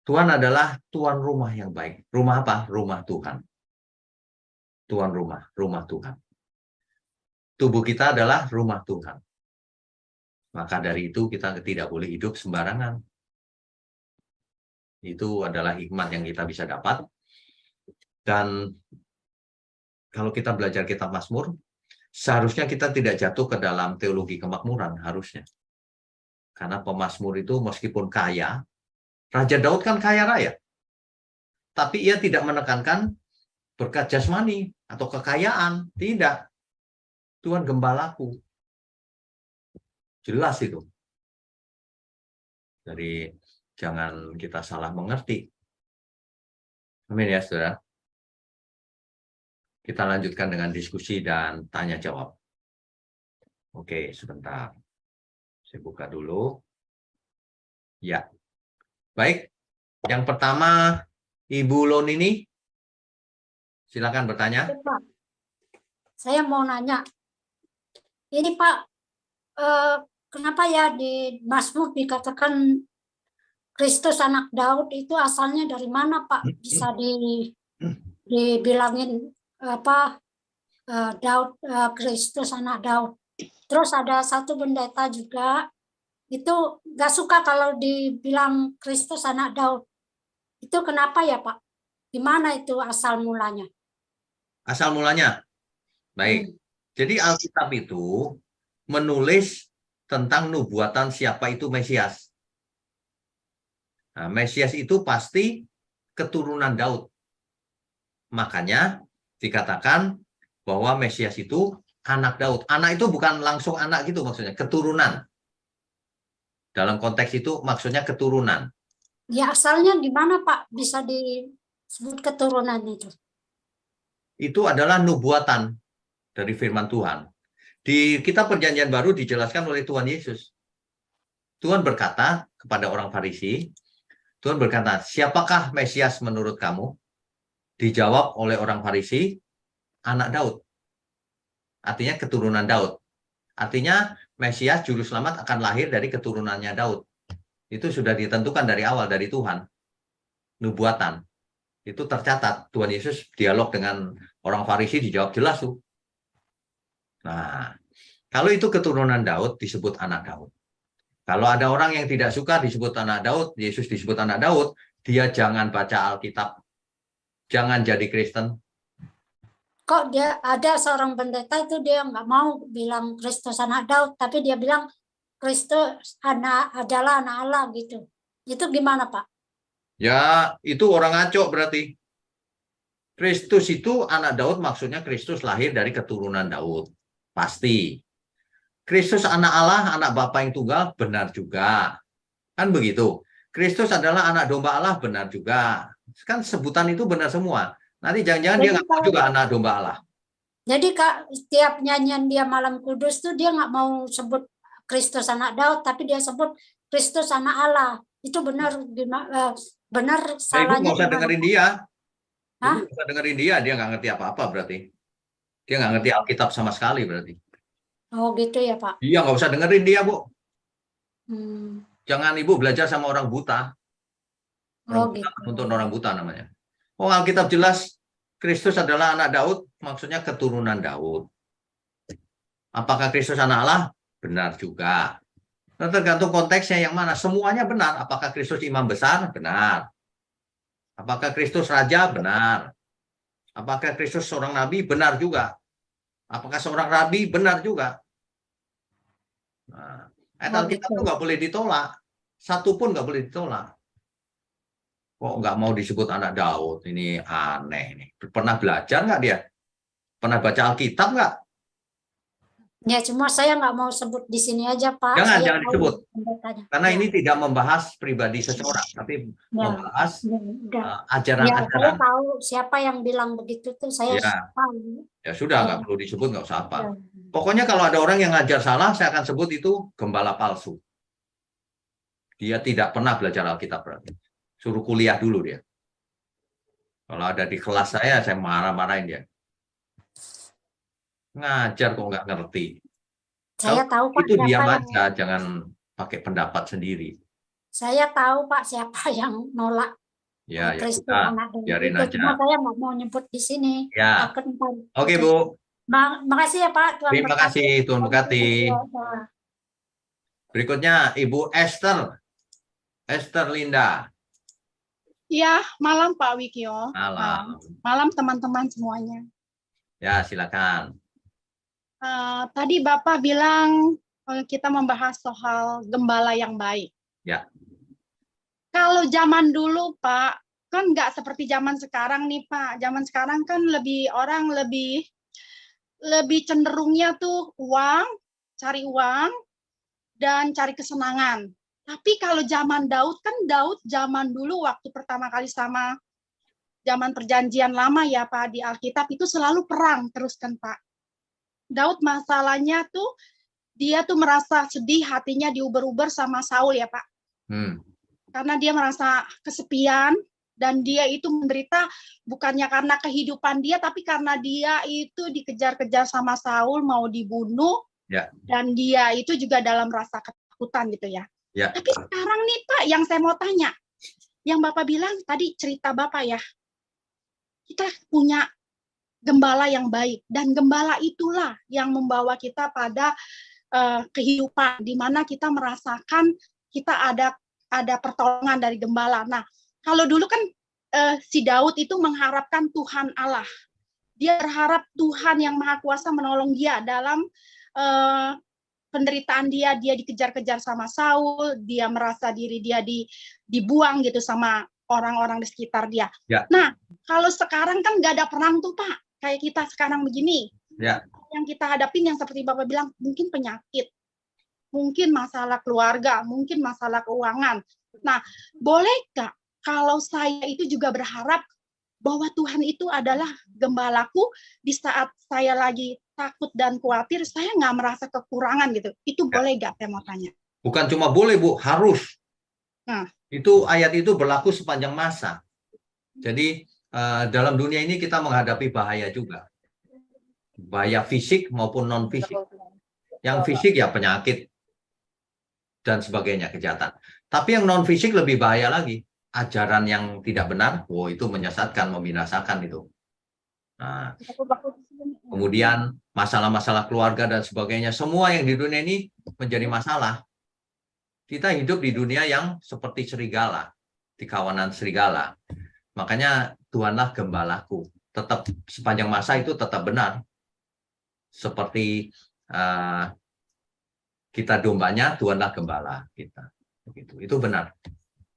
[SPEAKER 1] Tuhan adalah tuan rumah yang baik. Rumah apa? Rumah Tuhan. Tuan rumah Tuhan. Tubuh kita adalah rumah Tuhan. Maka dari itu kita tidak boleh hidup sembarangan. Itu adalah hikmat yang kita bisa dapat. Dan kalau kita belajar kitab Mazmur, seharusnya kita tidak jatuh ke dalam teologi kemakmuran, harusnya. Karena pemazmur itu meskipun kaya, Raja Daud kan kaya raya. Tapi ia tidak menekankan berkat jasmani atau kekayaan. Tidak. Tuhan gembalaku. Jelas itu. Jadi jangan kita salah mengerti. Amin ya, saudara. Kita lanjutkan dengan diskusi dan tanya jawab. Oke, sebentar. Saya buka dulu. Ya. Baik. Yang pertama, Ibu Lon ini. Silakan bertanya.
[SPEAKER 2] Pak, saya mau nanya. Ini Pak, kenapa ya di Mazmur dikatakan Kristus anak Daud itu asalnya dari mana Pak? Bisa dibilangin apa Daud, Kristus anak Daud. Terus ada satu pendeta juga itu nggak suka kalau dibilang Kristus anak Daud. Itu kenapa ya Pak? Gimana itu asal mulanya?
[SPEAKER 1] Asal mulanya, baik.
[SPEAKER 2] Hmm.
[SPEAKER 1] Jadi Alkitab itu menulis tentang nubuatan siapa itu Mesias. Nah, Mesias itu pasti keturunan Daud. Makanya dikatakan bahwa Mesias itu anak Daud. Anak itu bukan langsung anak gitu maksudnya, keturunan. Dalam konteks itu maksudnya keturunan.
[SPEAKER 2] Ya asalnya gimana Pak bisa disebut keturunan itu?
[SPEAKER 1] Itu adalah nubuatan dari firman Tuhan. Di kitab Perjanjian Baru dijelaskan oleh Tuhan Yesus. Tuhan berkata kepada orang Farisi, Tuhan berkata, siapakah Mesias menurut kamu? Dijawab oleh orang Farisi, anak Daud. Artinya keturunan Daud. Artinya Mesias juru selamat akan lahir dari keturunannya Daud. Itu sudah ditentukan dari awal dari Tuhan. Nubuatan. Itu tercatat. Tuhan Yesus dialog dengan orang Farisi dijawab jelas tuh. Nah, kalau itu keturunan Daud disebut anak Daud. Kalau ada orang yang tidak suka disebut anak Daud, Yesus disebut anak Daud, dia jangan baca Alkitab. Jangan jadi Kristen.
[SPEAKER 2] Kok dia ada seorang pendeta itu dia nggak mau bilang Kristus anak Daud, tapi dia bilang Kristus adalah anak Allah gitu. Itu gimana Pak?
[SPEAKER 1] Ya, itu orang ngaco berarti. Kristus itu anak Daud maksudnya Kristus lahir dari keturunan Daud. Pasti. Kristus anak Allah, anak Bapa yang tunggal, benar juga. Kan begitu. Kristus adalah anak domba Allah, benar juga. Kan sebutan itu benar semua. Nanti jangan-jangan dia
[SPEAKER 2] Jadi
[SPEAKER 1] nggak tahu juga anak domba Allah.
[SPEAKER 2] Jadi Kak, setiap nyanyian dia Malam Kudus tuh dia nggak mau sebut Kristus anak Daud, tapi dia sebut Kristus anak Allah. Itu benar benar
[SPEAKER 1] Nah, ibu
[SPEAKER 2] salahnya
[SPEAKER 1] nggak usah
[SPEAKER 2] gimana?
[SPEAKER 1] dengerin dia. Ibu
[SPEAKER 2] Hah?
[SPEAKER 1] nggak usah dengerin dia. Dia nggak ngerti apa-apa berarti. Dia nggak ngerti Alkitab sama sekali berarti.
[SPEAKER 2] Oh gitu ya Pak.
[SPEAKER 1] Iya, nggak usah dengerin dia, Bu.
[SPEAKER 2] Hmm.
[SPEAKER 1] Jangan ibu belajar sama orang buta. Orang
[SPEAKER 2] Oh
[SPEAKER 1] buta
[SPEAKER 2] gitu.
[SPEAKER 1] menuntun orang buta namanya. Oh, Alkitab jelas Kristus adalah anak Daud, maksudnya keturunan Daud. Apakah Kristus anak Allah? Benar juga. Nah, tergantung konteksnya yang mana. Semuanya benar. Apakah Kristus imam besar? Benar. Apakah Kristus raja? Benar. Apakah Kristus seorang nabi? Benar juga. Apakah seorang rabi? Benar juga. Nah, ayat
[SPEAKER 2] Oh
[SPEAKER 1] Alkitab itu
[SPEAKER 2] gitu.
[SPEAKER 1] nggak boleh ditolak. Satu pun nggak boleh ditolak. Kok nggak mau disebut anak Daud? Ini aneh. Nih. Pernah belajar nggak dia? Pernah baca Alkitab nggak?
[SPEAKER 2] Ya cuma saya nggak mau sebut di sini aja Pak.
[SPEAKER 1] Jangan,
[SPEAKER 2] Saya
[SPEAKER 1] jangan
[SPEAKER 2] tahu
[SPEAKER 1] disebut.
[SPEAKER 2] pendetanya.
[SPEAKER 1] Karena
[SPEAKER 2] Ya,
[SPEAKER 1] ini tidak membahas pribadi seseorang, tapi
[SPEAKER 2] ya,
[SPEAKER 1] membahas
[SPEAKER 2] ya, udah. Ya, saya
[SPEAKER 1] ajaran-ajaran.
[SPEAKER 2] tahu siapa yang bilang begitu tuh. Saya
[SPEAKER 1] Ya,
[SPEAKER 2] tahu.
[SPEAKER 1] ya sudah,
[SPEAKER 2] Ya,
[SPEAKER 1] nggak perlu disebut, nggak usah apa.
[SPEAKER 2] ya.
[SPEAKER 1] Pokoknya kalau ada orang yang ngajar salah, saya akan sebut itu gembala palsu. Dia tidak pernah belajar Alkitab berarti. Suruh kuliah dulu dia. Kalau ada di kelas saya marah-marahin dia. Ngajar kok nggak ngerti. Kalau
[SPEAKER 2] Saya tahu Pak
[SPEAKER 1] itu
[SPEAKER 2] siapa
[SPEAKER 1] diam
[SPEAKER 2] yang
[SPEAKER 1] aja, jangan pakai pendapat sendiri.
[SPEAKER 2] Saya tahu Pak siapa yang nolak
[SPEAKER 1] Ya, ya
[SPEAKER 2] Kristus
[SPEAKER 1] sudah,
[SPEAKER 2] anak Daud
[SPEAKER 1] biarin
[SPEAKER 2] itu. Cuma
[SPEAKER 1] aja.
[SPEAKER 2] saya nggak mau nyebut di sini.
[SPEAKER 1] Ya,
[SPEAKER 2] Takut ntar
[SPEAKER 1] oke
[SPEAKER 2] itu.
[SPEAKER 1] Bu.
[SPEAKER 2] Makasih ya Pak. Tuhan
[SPEAKER 1] Terima
[SPEAKER 2] berkati.
[SPEAKER 1] kasih, Tuhan berkati.
[SPEAKER 2] Ya, ya.
[SPEAKER 1] Berikutnya Ibu Esther. Esther Linda.
[SPEAKER 3] Ya, malam Pak Wikio.
[SPEAKER 1] Malam.
[SPEAKER 3] Malam teman-teman semuanya.
[SPEAKER 1] Ya, silakan.
[SPEAKER 3] Tadi Bapak bilang kita membahas soal gembala yang baik.
[SPEAKER 1] Ya.
[SPEAKER 3] Kalau zaman dulu Pak, kan nggak seperti zaman sekarang nih Pak. Zaman sekarang kan orang lebih cenderungnya tuh cari uang, dan cari kesenangan. Tapi kalau zaman Daud, kan Daud zaman dulu waktu pertama kali sama zaman perjanjian lama ya Pak, di Alkitab itu selalu perang terus kan Pak. Daud masalahnya tuh, dia tuh merasa sedih, hatinya diuber-uber sama Saul ya Pak. Karena dia merasa kesepian, dan dia itu menderita bukannya karena kehidupan dia, tapi karena dia itu dikejar-kejar sama Saul, mau dibunuh, ya. Dan dia itu juga dalam rasa ketakutan gitu ya. Ya. Tapi sekarang nih Pak, yang saya mau tanya, yang Bapak bilang tadi cerita Bapak ya, kita punya gembala yang baik, dan gembala itulah yang membawa kita pada kehidupan di mana kita merasakan kita ada pertolongan dari gembala. Nah, kalau dulu kan si Daud itu mengharapkan Tuhan Allah. Dia berharap Tuhan yang Maha Kuasa menolong dia dalam penderitaan dia dikejar-kejar sama Saul, dia merasa diri dia dibuang gitu sama orang-orang di sekitar dia.
[SPEAKER 1] Ya.
[SPEAKER 3] Nah, kalau sekarang kan nggak ada perang tuh Pak, kayak kita sekarang begini.
[SPEAKER 1] Ya.
[SPEAKER 3] Yang kita hadapin yang seperti Bapak bilang, mungkin penyakit, mungkin masalah keluarga, mungkin masalah keuangan. Nah, boleh nggak kalau saya itu juga berharap bahwa Tuhan itu adalah gembalaku di saat saya lagi takut dan khawatir, saya nggak merasa kekurangan gitu. Itu boleh nggak, saya mau tanya?
[SPEAKER 1] Bukan cuma boleh, Bu, harus.
[SPEAKER 3] Nah.
[SPEAKER 1] Itu ayat itu berlaku sepanjang masa. Jadi dalam dunia ini kita menghadapi bahaya juga. Bahaya fisik maupun non-fisik. Yang fisik ya penyakit dan sebagainya, kejahatan. Tapi yang non-fisik lebih bahaya lagi. Ajaran yang tidak benar, itu menyesatkan, membinasakan itu. Nah, kemudian masalah-masalah keluarga dan sebagainya, semua yang di dunia ini menjadi masalah. Kita hidup di dunia yang seperti serigala, di kawanan serigala. Makanya Tuhanlah gembalaku. Tetap sepanjang masa itu tetap benar. Seperti kita dombanya, Tuhanlah gembala kita. Begitu. Itu benar.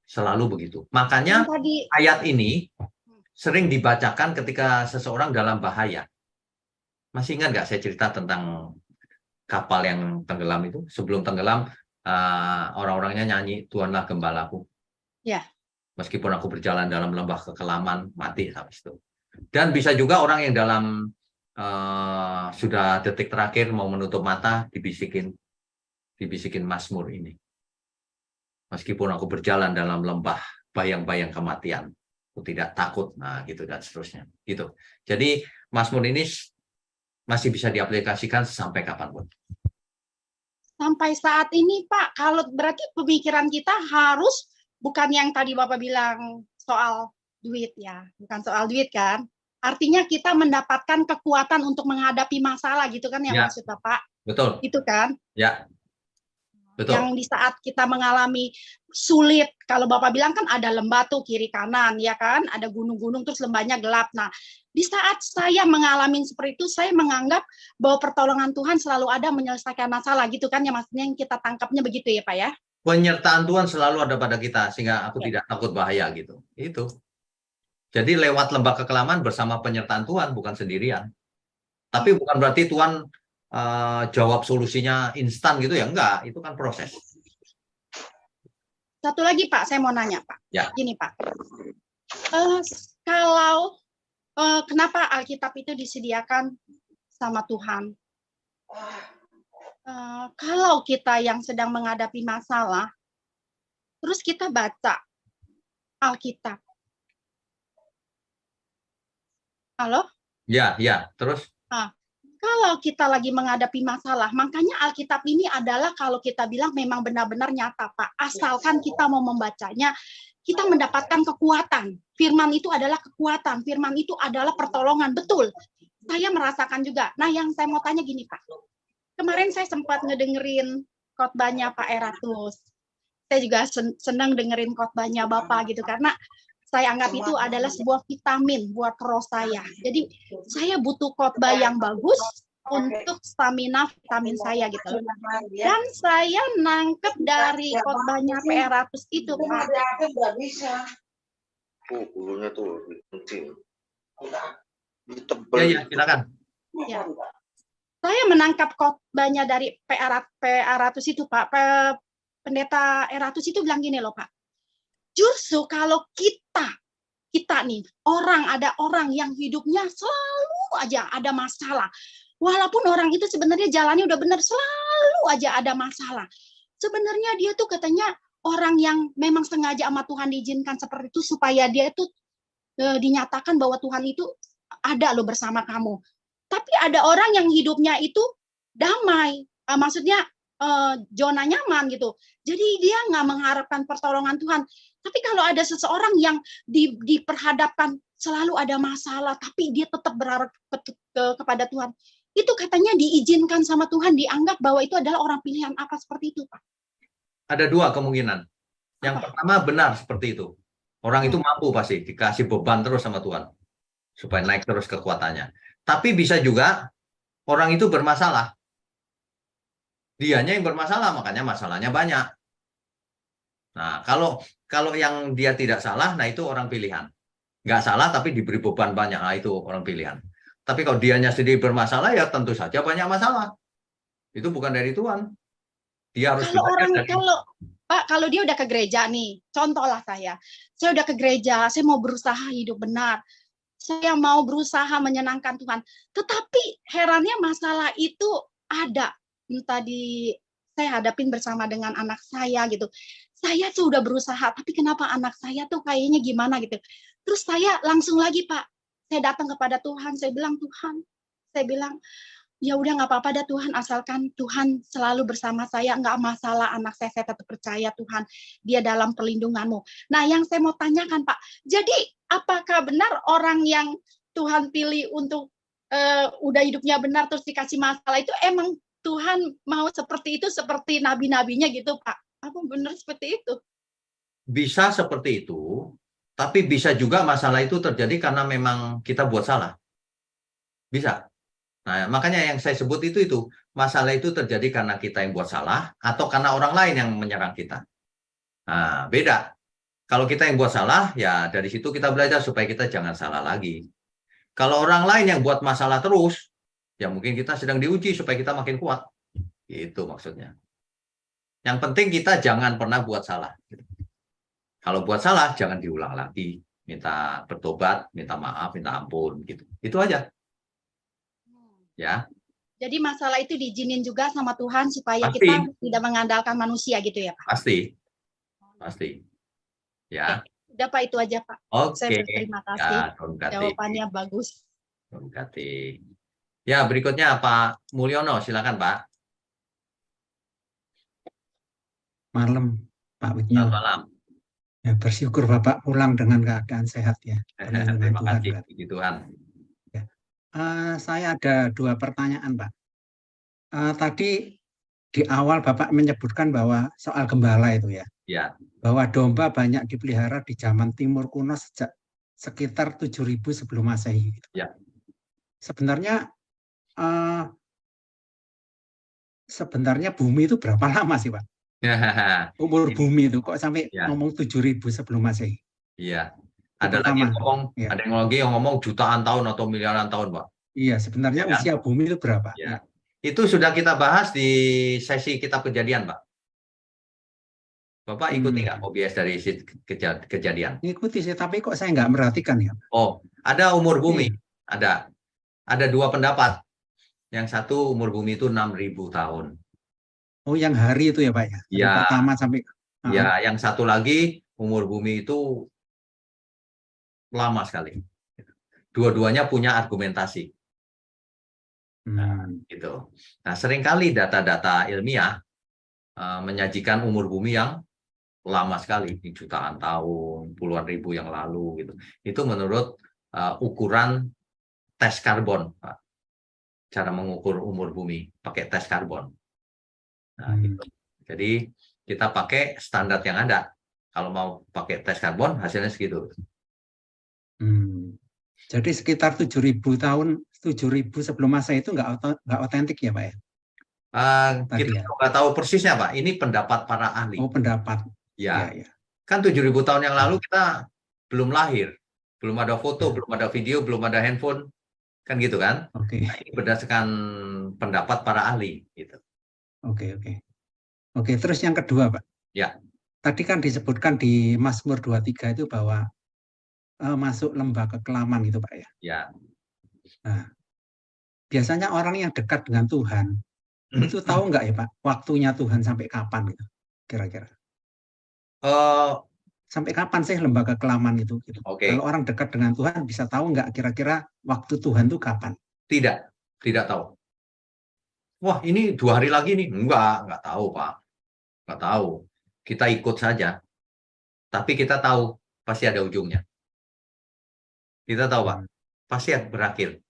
[SPEAKER 1] Selalu begitu. Makanya ayat ini sering dibacakan ketika seseorang dalam bahaya. Masih ingat nggak saya cerita tentang kapal yang tenggelam itu? Sebelum tenggelam, orang-orangnya nyanyi, Tuhanlah gembalaku.
[SPEAKER 3] Ya.
[SPEAKER 1] Meskipun aku berjalan dalam lembah kekelaman, mati habis itu. Dan bisa juga orang yang dalam sudah detik terakhir mau menutup mata, dibisikin Mazmur ini. Meskipun aku berjalan dalam lembah bayang-bayang kematian, aku tidak takut, nah gitu dan seterusnya. Gitu. Jadi Mazmur ini masih bisa diaplikasikan sampai kapanpun.
[SPEAKER 3] Sampai saat ini Pak, kalau berarti pemikiran kita harus bukan yang tadi Bapak bilang soal duit ya, bukan soal duit kan? Artinya kita mendapatkan kekuatan untuk menghadapi masalah gitu kan yang
[SPEAKER 1] ya.
[SPEAKER 3] maksud Bapak?
[SPEAKER 1] Betul.
[SPEAKER 3] Itu kan?
[SPEAKER 1] Ya. Betul.
[SPEAKER 3] Yang di saat kita mengalami sulit, kalau Bapak bilang kan ada lembah tuh kiri kanan, ya kan? Ada gunung-gunung terus lembahnya gelap. Nah, di saat saya mengalami seperti itu, saya menganggap bahwa pertolongan Tuhan selalu ada menyelesaikan masalah gitu kan? Ya maksudnya yang kita tangkapnya begitu ya Pak ya?
[SPEAKER 1] Penyertaan Tuhan selalu ada pada kita sehingga aku tidak takut bahaya gitu. Itu. Jadi lewat lembah kekelaman bersama penyertaan Tuhan, bukan sendirian. Tapi bukan berarti Tuhan jawab solusinya instan gitu ya, enggak, itu kan proses.
[SPEAKER 3] Satu lagi Pak, saya mau nanya Pak.
[SPEAKER 1] Ya.
[SPEAKER 3] Gini Pak, kenapa Alkitab itu disediakan sama Tuhan? Kalau kita yang sedang menghadapi masalah, terus kita baca Alkitab. Halo?
[SPEAKER 1] Ya, terus?
[SPEAKER 3] Kalau kita lagi menghadapi masalah, makanya Alkitab ini adalah kalau kita bilang memang benar-benar nyata, Pak. Asalkan kita mau membacanya, kita mendapatkan kekuatan. Firman itu adalah kekuatan. Firman itu adalah pertolongan. Betul. Saya merasakan juga. Nah, yang saya mau tanya gini, Pak. Kemarin saya sempat ngedengerin khotbahnya Pak Eratus. Saya juga senang dengerin khotbahnya Bapak gitu, karena saya anggap itu adalah sebuah vitamin buat roh saya. Jadi saya butuh khotbah yang bagus untuk stamina vitamin saya gitu. Dan saya nangkep dari khotbahnya Pak Eratus itu, Pak.
[SPEAKER 4] Bulunya tuh kecil.
[SPEAKER 1] Ya, silakan.
[SPEAKER 3] Ya. Saya menangkap khotbahnya dari Pak Eratus itu, Pak. Pendeta Eratus itu bilang gini loh, Pak. Justru kalau kita nih, ada orang yang hidupnya selalu aja ada masalah. Walaupun orang itu sebenarnya jalannya udah benar, selalu aja ada masalah. Sebenarnya dia tuh katanya orang yang memang sengaja sama Tuhan diizinkan seperti itu supaya dia itu dinyatakan bahwa Tuhan itu ada loh bersama kamu. Tapi ada orang yang hidupnya itu damai, maksudnya zona nyaman gitu. Jadi dia nggak mengharapkan pertolongan Tuhan. Tapi kalau ada seseorang yang diperhadapkan selalu ada masalah, tapi dia tetap berharap kepada Tuhan, itu katanya diizinkan sama Tuhan, dianggap bahwa itu adalah orang pilihan. Apa seperti itu, Pak?
[SPEAKER 1] Ada dua kemungkinan. Yang
[SPEAKER 3] Apa?
[SPEAKER 1] pertama benar seperti itu. Orang itu mampu pasti dikasih beban terus sama Tuhan supaya naik terus kekuatannya. Tapi bisa juga orang itu bermasalah. Dianya yang bermasalah, makanya masalahnya banyak. Nah, kalau yang dia tidak salah, nah itu orang pilihan. Nggak salah tapi diberi beban banyak, nah itu orang pilihan. Tapi kalau dianya sendiri bermasalah, ya tentu saja banyak masalah. Itu bukan dari Tuhan. Dia harus
[SPEAKER 3] Kalau
[SPEAKER 1] belajar
[SPEAKER 3] orang,
[SPEAKER 1] dari
[SPEAKER 3] Pak, kalau dia udah ke gereja nih, contohlah saya udah ke gereja, saya mau berusaha hidup benar, saya mau berusaha menyenangkan Tuhan. Tetapi herannya masalah itu ada. Tadi saya hadapin bersama dengan anak saya gitu. Saya tuh udah berusaha, tapi kenapa anak saya tuh kayaknya gimana gitu. Terus saya langsung lagi, Pak, saya datang kepada Tuhan, saya bilang, Tuhan, saya bilang, ya udah nggak apa-apa dah Tuhan, asalkan Tuhan selalu bersama saya, nggak masalah anak saya tetap percaya Tuhan, dia dalam perlindungan-Mu. Nah, yang saya mau tanyakan Pak, jadi apakah benar orang yang Tuhan pilih untuk udah hidupnya benar terus dikasih masalah itu emang Tuhan mau seperti itu, seperti nabi-nabinya gitu Pak? Apa benar seperti itu?
[SPEAKER 1] Bisa seperti itu, tapi bisa juga masalah itu terjadi karena memang kita buat salah. Bisa. Nah, makanya yang saya sebut itu masalah itu terjadi karena kita yang buat salah atau karena orang lain yang menyerang kita. Nah, beda. Kalau kita yang buat salah, ya dari situ kita belajar supaya kita jangan salah lagi. Kalau orang lain yang buat masalah terus, ya mungkin kita sedang diuji supaya kita makin kuat. Itu maksudnya. Yang penting kita jangan pernah buat salah. Kalau buat salah, jangan diulang lagi. Minta bertobat, minta maaf, minta ampun. Gitu. Itu aja. Ya.
[SPEAKER 3] Jadi masalah itu diizinin juga sama Tuhan supaya
[SPEAKER 1] Pasti.
[SPEAKER 3] kita tidak mengandalkan manusia gitu ya Pak?
[SPEAKER 1] Pasti. Pasti. Ya.
[SPEAKER 3] Udah Pak, itu aja Pak.
[SPEAKER 1] Oke.
[SPEAKER 3] Saya berterima kasih.
[SPEAKER 1] Ya,
[SPEAKER 3] Jawabannya bagus.
[SPEAKER 1] Ya, berikutnya Pak Mulyono, silakan Pak.
[SPEAKER 5] Malam, Pak Widnyo.
[SPEAKER 1] Selamat malam.
[SPEAKER 5] Ya, bersyukur Bapak pulang dengan keadaan sehat ya.
[SPEAKER 1] Terima kasih, puji Tuhan.
[SPEAKER 5] Ya. Saya ada dua pertanyaan, Pak. Tadi di awal Bapak menyebutkan bahwa soal gembala itu ya.
[SPEAKER 1] Ya.
[SPEAKER 5] Bahwa domba banyak dipelihara di zaman Timur kuno sejak sekitar 7.000 sebelum Masehi.
[SPEAKER 1] Ya.
[SPEAKER 5] Sebenarnya bumi itu berapa lama sih, Pak? Umur bumi itu kok sampai ngomong 7.000 sebelum Masehi?
[SPEAKER 1] Iya. Ada lagi yang ngomong jutaan tahun atau miliaran tahun, Pak.
[SPEAKER 5] Iya, sebenarnya usia bumi itu berapa?
[SPEAKER 1] Ya. Itu sudah kita bahas di sesi Kitab Kejadian, Pak. Bapak ikuti nggak OBS dari Kejadian?
[SPEAKER 5] Ikuti sih, tapi kok saya nggak merhatikan ya.
[SPEAKER 1] Oh, ada umur bumi. Ada dua pendapat. Yang satu umur bumi itu 6.000 tahun.
[SPEAKER 5] Oh, yang hari itu ya Pak ya? Dari pertama sampai...
[SPEAKER 1] Ya, yang satu lagi umur bumi itu lama sekali. Dua-duanya punya argumentasi. Nah, gitu. Nah, seringkali data-data ilmiah menyajikan umur bumi yang lama sekali, jutaan tahun, puluhan ribu yang lalu gitu. Itu menurut ukuran tes karbon, Pak. Cara mengukur umur bumi pakai tes karbon. Nah, gitu. Jadi kita pakai standar yang ada. Kalau mau pakai tes karbon, hasilnya segitu.
[SPEAKER 5] Jadi sekitar 7.000 tahun, 7.000 sebelum masa itu nggak otentik ya Pak ya?
[SPEAKER 1] Kita nggak tahu persisnya Pak. Ini pendapat para ahli.
[SPEAKER 5] Oh, pendapat.
[SPEAKER 1] Ya. Kan 7.000 tahun yang lalu kita belum lahir. Belum ada foto, belum ada video, belum ada handphone. Kan gitu kan?
[SPEAKER 5] Oke.
[SPEAKER 1] Nah, ini berdasarkan pendapat para ahli. Gitu.
[SPEAKER 5] Oke, terus yang kedua Pak.
[SPEAKER 1] Ya.
[SPEAKER 5] Tadi kan disebutkan di Mazmur 23 itu bahwa masuk lembah kekelaman gitu Pak ya.
[SPEAKER 1] Ya.
[SPEAKER 5] Nah, biasanya orang yang dekat dengan Tuhan itu tahu nggak ya Pak waktunya Tuhan sampai kapan gitu kira-kira? Sampai kapan sih lembah kekelaman itu? Gitu. Kalau orang dekat dengan Tuhan bisa tahu nggak kira-kira waktu Tuhan itu kapan?
[SPEAKER 1] Tidak tahu. Wah, ini 2 hari lagi nih. Enggak tahu Pak. Enggak tahu. Kita ikut saja. Tapi kita tahu pasti ada ujungnya. Kita tahu Pak, pasti berakhir.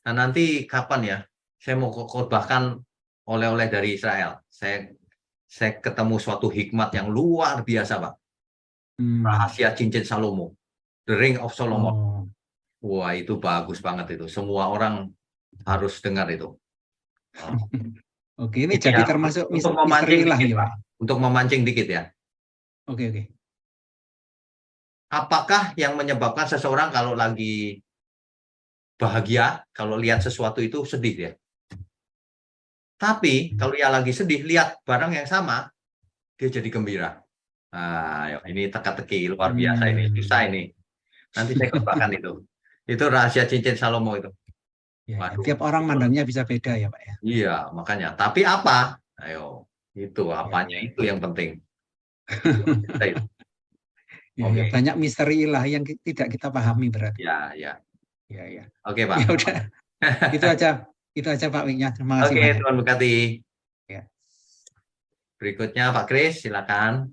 [SPEAKER 1] Nah nanti kapan ya? Saya mau khotbahkan oleh-oleh dari Israel. Saya ketemu suatu hikmat yang luar biasa, Pak. Rahasia cincin Salomo, The Ring of Solomon.
[SPEAKER 5] Oh,
[SPEAKER 1] Wah, itu bagus banget itu. Semua orang harus dengar itu. Oh.
[SPEAKER 5] oke, ini
[SPEAKER 1] Ini
[SPEAKER 5] jadi
[SPEAKER 1] ya,
[SPEAKER 5] termasuk
[SPEAKER 1] untuk
[SPEAKER 5] misteri
[SPEAKER 1] memancing
[SPEAKER 5] ilahi
[SPEAKER 1] dikit,
[SPEAKER 5] ya,
[SPEAKER 1] Pak.
[SPEAKER 5] Pak?
[SPEAKER 1] Untuk memancing dikit ya.
[SPEAKER 5] Oke, oke.
[SPEAKER 1] Apakah yang menyebabkan seseorang kalau lagi bahagia, kalau lihat sesuatu itu sedih ya? Tapi kalau dia lagi sedih, lihat barang yang sama, dia jadi gembira. Nah, ini teka-teki luar biasa ini, susah ini. Nanti saya khotbahkan itu. Itu rahasia cincin Salomo itu.
[SPEAKER 5] Ya,
[SPEAKER 1] Waduh.
[SPEAKER 5] tiap orang mandangnya bisa beda ya, Pak ya.
[SPEAKER 1] Iya, makanya. Tapi apa? Ayo, itu apanya
[SPEAKER 5] Ya.
[SPEAKER 1] itu yang penting.
[SPEAKER 5] Ya,
[SPEAKER 1] Oke.
[SPEAKER 5] ya, banyak misteri ilahi yang tidak kita pahami berarti.
[SPEAKER 1] Ya, ya.
[SPEAKER 5] Ya, ya.
[SPEAKER 1] Oke, Pak.
[SPEAKER 5] Ya udah. Itu aja Pak Wiknya. Terima kasih
[SPEAKER 1] Oke,
[SPEAKER 5] banyak.
[SPEAKER 1] Tuhan berkati.
[SPEAKER 5] Ya.
[SPEAKER 1] Berikutnya Pak Kris, silakan.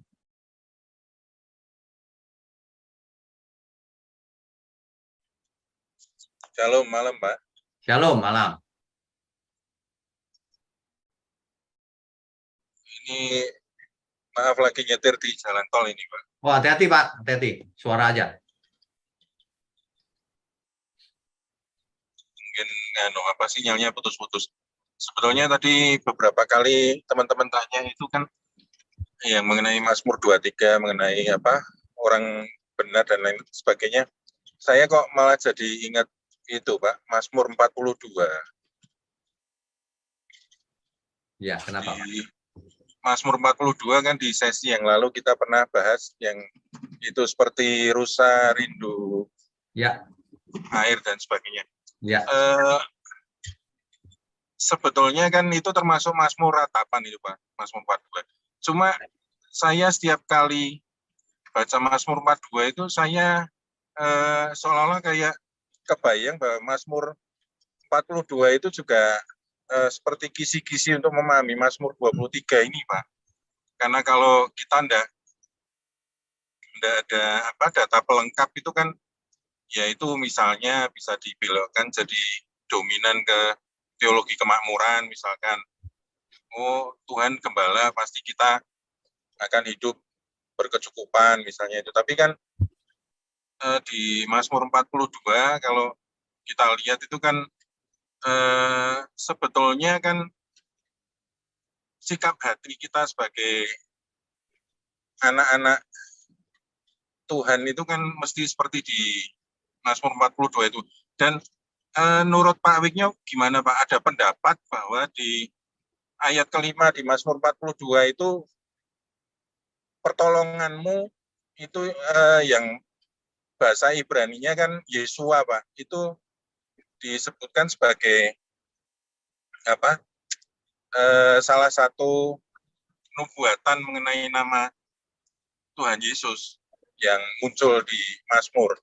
[SPEAKER 6] Shalom malam, Pak.
[SPEAKER 1] Shalom, malam.
[SPEAKER 6] Ini maaf lagi nyetir di jalan tol ini, Pak.
[SPEAKER 1] Oh, hati-hati, Pak. Hati-hati. Suara aja.
[SPEAKER 6] Mungkin sinyalnya putus-putus. Sebetulnya tadi beberapa kali teman-teman tanya itu kan yang mengenai Mazmur 23, mengenai orang benar dan lain sebagainya. Saya kok malah jadi ingat itu, Pak, Mazmur 42.
[SPEAKER 1] Ya, kenapa, Pak?
[SPEAKER 6] Di Mazmur 42 kan di sesi yang lalu kita pernah bahas yang itu seperti rusa rindu
[SPEAKER 1] Ya.
[SPEAKER 6] air dan sebagainya.
[SPEAKER 1] Ya.
[SPEAKER 6] Sebetulnya kan itu termasuk Mazmur ratapan itu, Pak, Mazmur 42. Cuma saya setiap kali baca Mazmur 42 itu saya seolah-olah kayak kebayang bahwa Mazmur 42 itu juga seperti kisi-kisi untuk memahami Mazmur 23 ini, Pak. Karena kalau kita ndak ada data pelengkap itu kan, ya itu misalnya bisa dibelokkan jadi dominan ke teologi kemakmuran, misalkan, oh Tuhan gembala, pasti kita akan hidup berkecukupan, misalnya itu. Tapi kan di Mazmur 42, kalau kita lihat itu kan sebetulnya kan sikap hati kita sebagai anak-anak Tuhan itu kan mesti seperti di Mazmur 42 itu. Dan menurut Pak Wiknya gimana, Pak? Ada pendapat bahwa di ayat kelima di Mazmur 42 itu pertolonganmu itu yang bahasa Ibraninya kan Yeshua, Pak. Itu disebutkan sebagai salah satu nubuatan mengenai nama Tuhan Yesus yang muncul di Mazmur.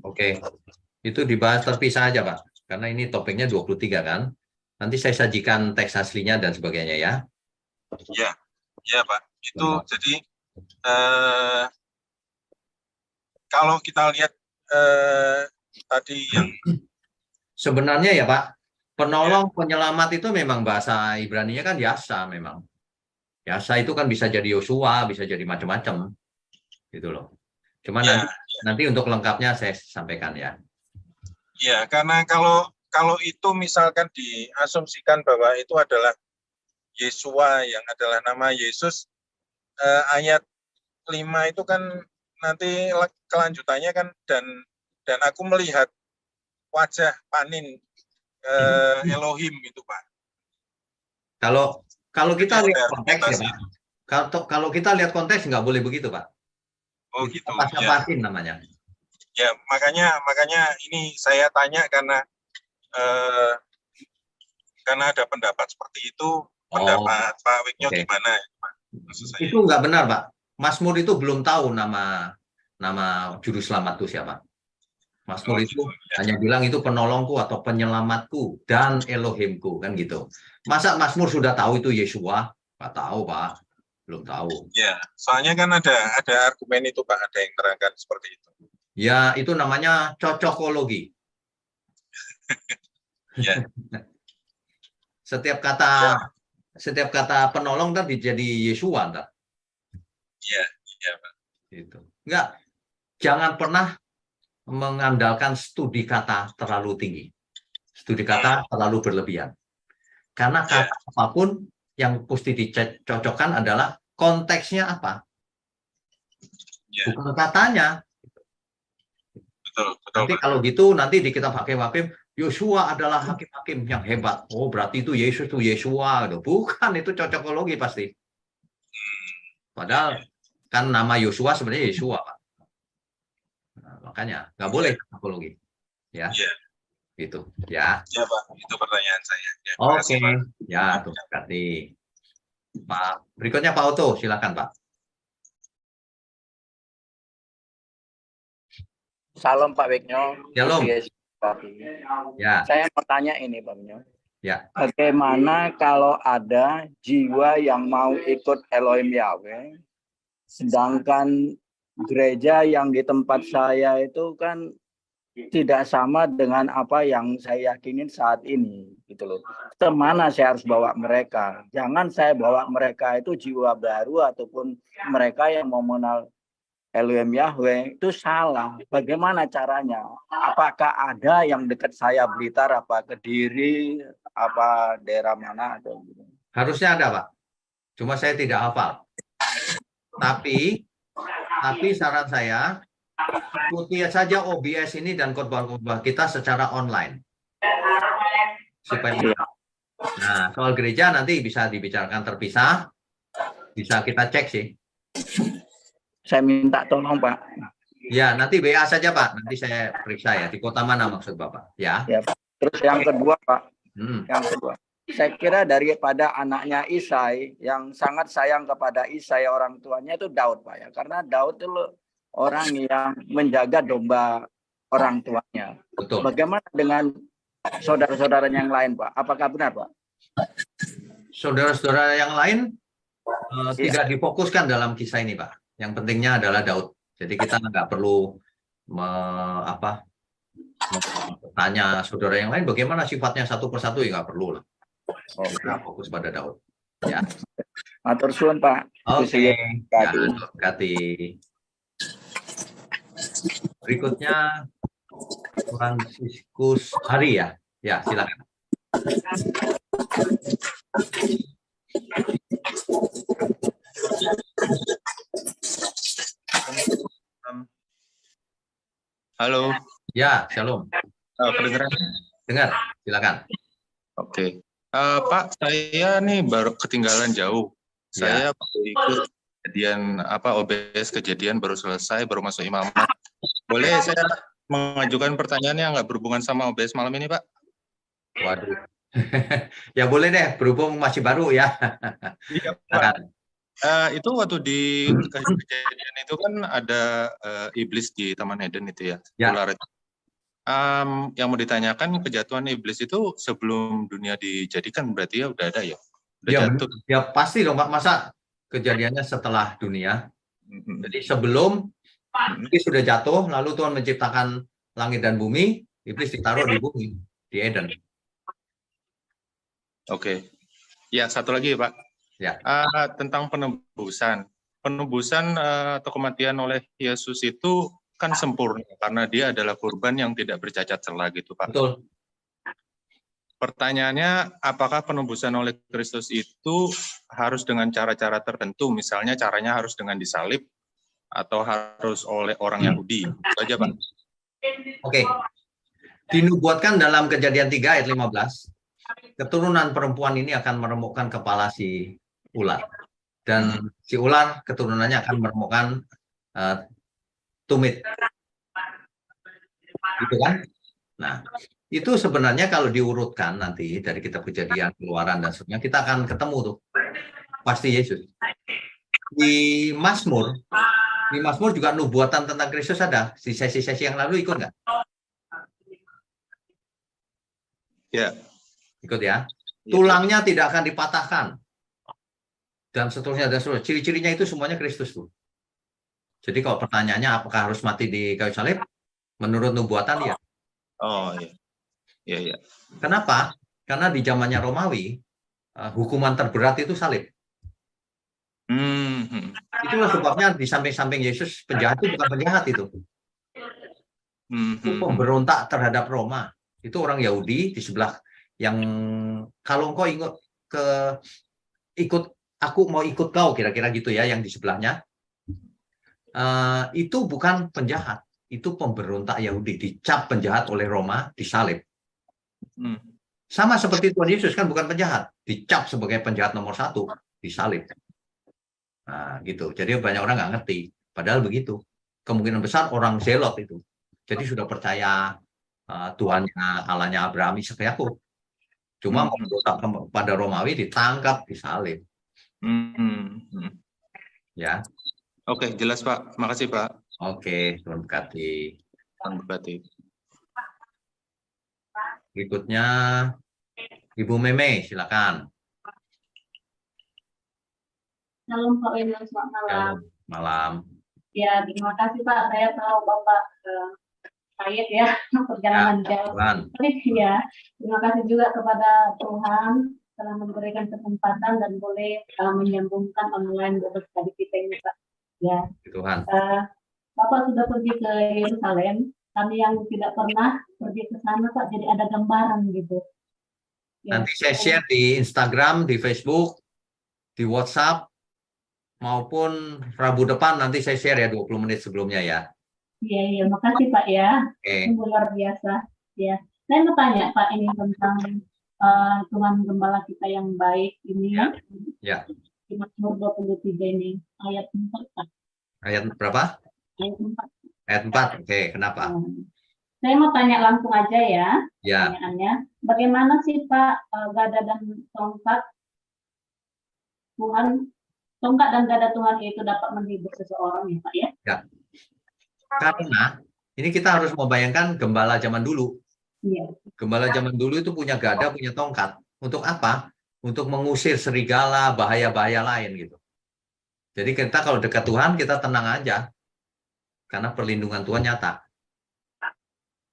[SPEAKER 1] Oke. Itu dibahas terpisah aja, Pak. Karena ini topiknya 23 kan. Nanti saya sajikan teks aslinya dan sebagainya ya.
[SPEAKER 6] Ya Pak. Itu jadi kalau kita lihat tadi yang
[SPEAKER 1] sebenarnya ya Pak, penolong penyelamat itu memang bahasa Ibraninya kan Yasa memang. Yasa itu kan bisa jadi Yosua, bisa jadi macam-macam. Gitu loh. Cuma nanti untuk lengkapnya saya sampaikan ya.
[SPEAKER 6] Ya, karena kalau itu misalkan diasumsikan bahwa itu adalah Yeshua yang adalah nama Yesus, ayat 5 itu kan nanti kelanjutannya kan dan aku melihat wajah panin Elohim itu, Pak.
[SPEAKER 1] Kalau kita lihat konteks ya Pak. Kalau kita lihat konteks nggak boleh begitu Pak.
[SPEAKER 6] Oh gitu.
[SPEAKER 1] Pasin namanya.
[SPEAKER 6] Ya makanya ini saya tanya karena ada pendapat seperti itu. Pendapat Pak Wiknya gimana, Pak?
[SPEAKER 1] Itu nggak benar Pak. Mazmur itu belum tahu nama juru selamat itu siapa. Mazmur itu hanya bilang itu penolongku atau penyelamatku dan Elohimku kan gitu. Masa Mazmur sudah tahu itu Yeshua? Nggak tahu Pak, belum tahu.
[SPEAKER 6] Ya, soalnya kan ada argumen itu Pak, ada yang terangkan seperti itu.
[SPEAKER 1] Ya itu namanya cocokologi.
[SPEAKER 6] Iya.
[SPEAKER 1] Setiap kata penolong tadi jadi Yesua ntar.
[SPEAKER 6] Iya, iya, Pak.
[SPEAKER 1] Gitu. Enggak, jangan pernah mengandalkan studi kata terlalu tinggi. Studi kata terlalu berlebihan. Karena
[SPEAKER 6] Iya.
[SPEAKER 1] kata apapun yang mesti dicocokkan adalah konteksnya apa.
[SPEAKER 6] Iya.
[SPEAKER 1] Bukan katanya.
[SPEAKER 6] Betul, betul,
[SPEAKER 1] Nanti
[SPEAKER 6] Pak.
[SPEAKER 1] kalau gitu, nanti di kitab hakim-hakim, Yosua adalah hakim-hakim yang hebat. Oh, berarti itu Yesus itu Yesua. Bukan, itu cocokologi pasti. Padahal kan nama Yosua sebenarnya Yesua, Pak. Nah, makanya nggak boleh cocokologi. Ya,
[SPEAKER 6] Iya.
[SPEAKER 1] gitu. Ya.
[SPEAKER 6] Ya, Pak. Itu pertanyaan saya. Ya, terima
[SPEAKER 1] Oke.
[SPEAKER 6] kasih, Pak.
[SPEAKER 1] Ya, tuh berarti. Pak, berikutnya Pak Oto, silakan, Pak.
[SPEAKER 7] Salam Pak Beknyo.
[SPEAKER 1] Shalom. Ya,
[SPEAKER 7] Saya mau tanya ini Pak Beknyo.
[SPEAKER 1] ya.
[SPEAKER 7] Bagaimana kalau ada jiwa yang mau ikut Elohim Yahweh, sedangkan gereja yang di tempat saya itu kan tidak sama dengan apa yang saya yakinin saat ini, gitu loh. Kemana saya harus bawa mereka? Jangan saya bawa mereka itu jiwa baru ataupun mereka yang mau mengenal Elohim Yahweh, itu salah. Bagaimana caranya? Apakah ada yang dekat saya Blitar, apa Kediri, apa daerah mana atau gitu?
[SPEAKER 1] Harusnya ada, Pak. Cuma saya tidak hafal. Tapi saran saya, ikuti saja OBS ini dan khotbah-khotbah kita secara online. Supaya nah, soal gereja nanti bisa dibicarakan terpisah. Bisa kita cek sih.
[SPEAKER 7] Saya minta tolong Pak.
[SPEAKER 1] Ya, nanti WA saja Pak. Nanti saya periksa ya. Di kota mana maksud Bapak? Ya.
[SPEAKER 7] Ya, Pak. Terus yang kedua Pak,
[SPEAKER 1] Hmm.
[SPEAKER 7] yang kedua. Saya kira daripada anaknya Isai yang sangat sayang kepada Isai orang tuanya itu Daud Pak ya. Karena Daud itu orang yang menjaga domba orang tuanya.
[SPEAKER 1] Betul.
[SPEAKER 7] Bagaimana dengan saudara-saudaranya yang lain Pak? Apakah benar Pak?
[SPEAKER 1] Saudara-saudara yang lain tidak difokuskan dalam kisah ini Pak. Yang pentingnya adalah Daud. Jadi kita nggak perlu tanya saudara yang lain bagaimana sifatnya satu persatu, ya nggak perlu lah. Kita fokus pada Daud. Ya.
[SPEAKER 7] Matur suwun Pak.
[SPEAKER 1] Oke. Ya, terima berikutnya Fransiskus Hari ya. Ya, silakan.
[SPEAKER 8] Halo.
[SPEAKER 1] Ya, shalom.
[SPEAKER 8] Kedengeran?
[SPEAKER 1] Dengar, silakan.
[SPEAKER 8] Oke. Pak, saya nih baru ketinggalan jauh. Saya baru ikut kejadian OBS kejadian baru selesai, baru masuk imamat. Boleh saya mengajukan pertanyaan yang nggak berhubungan sama OBS malam ini, Pak?
[SPEAKER 1] Waduh. Ya boleh deh, berhubung masih baru ya.
[SPEAKER 8] Iya, Pak. Itu waktu di kejadian itu kan ada iblis di Taman Eden itu ya. Ular itu. Yang mau ditanyakan, kejatuhan iblis itu sebelum dunia dijadikan berarti ya udah ada ya? Udah jatuh.
[SPEAKER 1] Ya pasti dong Pak, masa kejadiannya setelah dunia. Jadi sebelum iblis sudah jatuh, lalu Tuhan menciptakan langit dan bumi, iblis ditaruh di bumi, di Eden.
[SPEAKER 8] Oke. Ya, satu lagi Pak.
[SPEAKER 1] Ya.
[SPEAKER 8] Tentang penebusan. Penebusan atau kematian oleh Yesus itu kan sempurna karena dia adalah kurban yang tidak bercacat celah gitu Pak.
[SPEAKER 1] Betul.
[SPEAKER 8] Pertanyaannya, apakah penebusan oleh Kristus itu harus dengan cara-cara tertentu, misalnya caranya harus dengan disalib atau harus oleh orang Yahudi? Itu aja Pak.
[SPEAKER 1] Oke. Dinubuatkan dalam Kejadian 3 ayat 15, keturunan perempuan ini akan meremukkan kepala si ular. Dan si ular keturunannya akan meremukkan tumit. Gitu kan? Nah, itu sebenarnya kalau diurutkan nanti dari kitab Kejadian, Keluaran dan seterusnya, kita akan ketemu tuh pasti Yesus. Di Mazmur juga nubuatan tentang Kristus ada. Di sesi-sesi yang lalu ikut nggak?
[SPEAKER 8] Ya.
[SPEAKER 1] Ikut ya. Tulangnya tidak akan dipatahkan. Dan seterusnya dan seterusnya. Ciri-cirinya itu semuanya Kristus tuh. Jadi kalau pertanyaannya apakah harus mati di kayu salib? Menurut nubuatan ya.
[SPEAKER 8] Oh iya. Iya, iya.
[SPEAKER 1] Kenapa? Karena di zamannya Romawi, hukuman terberat itu salib. Itulah sebabnya di samping-samping Yesus penjahat itu bukan penjahat itu. Itu pemberontak terhadap Roma. Itu orang Yahudi di sebelah yang kalau engkau aku mau ikut kau, kira-kira gitu ya, yang di sebelahnya. Itu bukan penjahat, itu pemberontak Yahudi, dicap penjahat oleh Roma, disalib. Sama seperti Tuhan Yesus kan bukan penjahat, dicap sebagai penjahat nomor 1, disalib. Nah, gitu. Jadi banyak orang nggak ngerti. Padahal begitu. Kemungkinan besar orang zelot itu. Jadi sudah percaya Tuhannya, Allahnya Abraham, Ishak, Yakub. Cuma memberontak pada Romawi, ditangkap, disalib. Ya.
[SPEAKER 8] Oke, jelas Pak. Makasih Pak.
[SPEAKER 1] Oke, Tuhan berkati.
[SPEAKER 8] Tuhan berkati.
[SPEAKER 1] Berikutnya Ibu Meme, silakan.
[SPEAKER 9] Shalom Pak Wendel, selamat malam.
[SPEAKER 1] Malam.
[SPEAKER 9] Ya, terima kasih Pak. Saya tahu Bapak kayet ya, perjalanan jauh. Tapi ya, terima kasih juga kepada Tuhan telah memberikan kesempatan dan boleh menyambungkan online Bible study kita ini Pak. Ya.
[SPEAKER 1] Tuhan.
[SPEAKER 9] Bapak sudah pergi ke Yerusalem. Kami yang tidak pernah pergi ke sana Pak, jadi ada gambaran gitu. Ya.
[SPEAKER 1] Nanti saya share di Instagram, di Facebook, di WhatsApp, maupun Rabu depan nanti saya share ya 20 menit sebelumnya ya.
[SPEAKER 9] Iya, makasih Pak ya. Luar biasa. Ya, saya mau tanya Pak ini tentang Tuhan Gembala kita yang baik ini.
[SPEAKER 1] Ya.
[SPEAKER 9] Di Mazmur 23 ini ayat 4 Pak.
[SPEAKER 1] Ayat berapa?
[SPEAKER 9] Ayat 4.
[SPEAKER 1] Ayat 4. Oke, kenapa?
[SPEAKER 9] Saya mau tanya langsung aja ya.
[SPEAKER 1] Ya.
[SPEAKER 9] Pertanyaannya, bagaimana sih Pak gada dan tongkat Tuhan? Tongkat dan gada Tuhan itu dapat menghibur seseorang ya Pak ya?
[SPEAKER 1] Ya. Karena ini kita harus membayangkan gembala zaman dulu.
[SPEAKER 9] Iya.
[SPEAKER 1] Gembala zaman dulu itu punya gada, punya tongkat. Untuk apa? Untuk mengusir serigala, bahaya-bahaya lain gitu. Jadi kita kalau dekat Tuhan kita tenang aja. Karena perlindungan Tuhan nyata.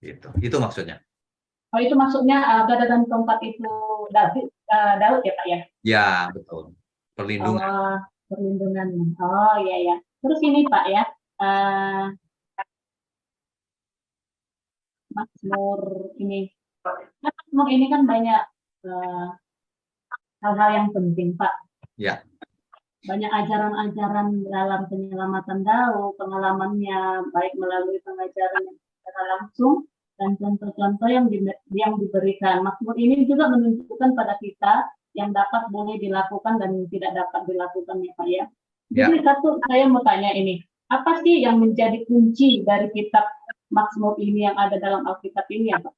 [SPEAKER 1] Gitu. Itu maksudnya.
[SPEAKER 9] Oh, itu maksudnya gada dan tongkat itu Daud ya Pak ya? Ya,
[SPEAKER 1] betul. Perlindungan.
[SPEAKER 9] Oh, perlindungan. Oh, iya. Terus ini Pak ya, Mazmur ini kan banyak hal-hal yang penting Pak.
[SPEAKER 1] Ya.
[SPEAKER 9] Banyak ajaran-ajaran dalam penyelamatan Daud, pengalamannya baik melalui pengajaran yang secara langsung dan contoh-contoh yang diberikan. Mazmur ini juga menunjukkan pada kita yang dapat boleh dilakukan dan tidak dapat dilakukan ya Pak ya. Jadi saya mau tanya ini, apa sih yang menjadi kunci dari kitab Mazmur ini yang ada dalam Alkitab ini ya Pak?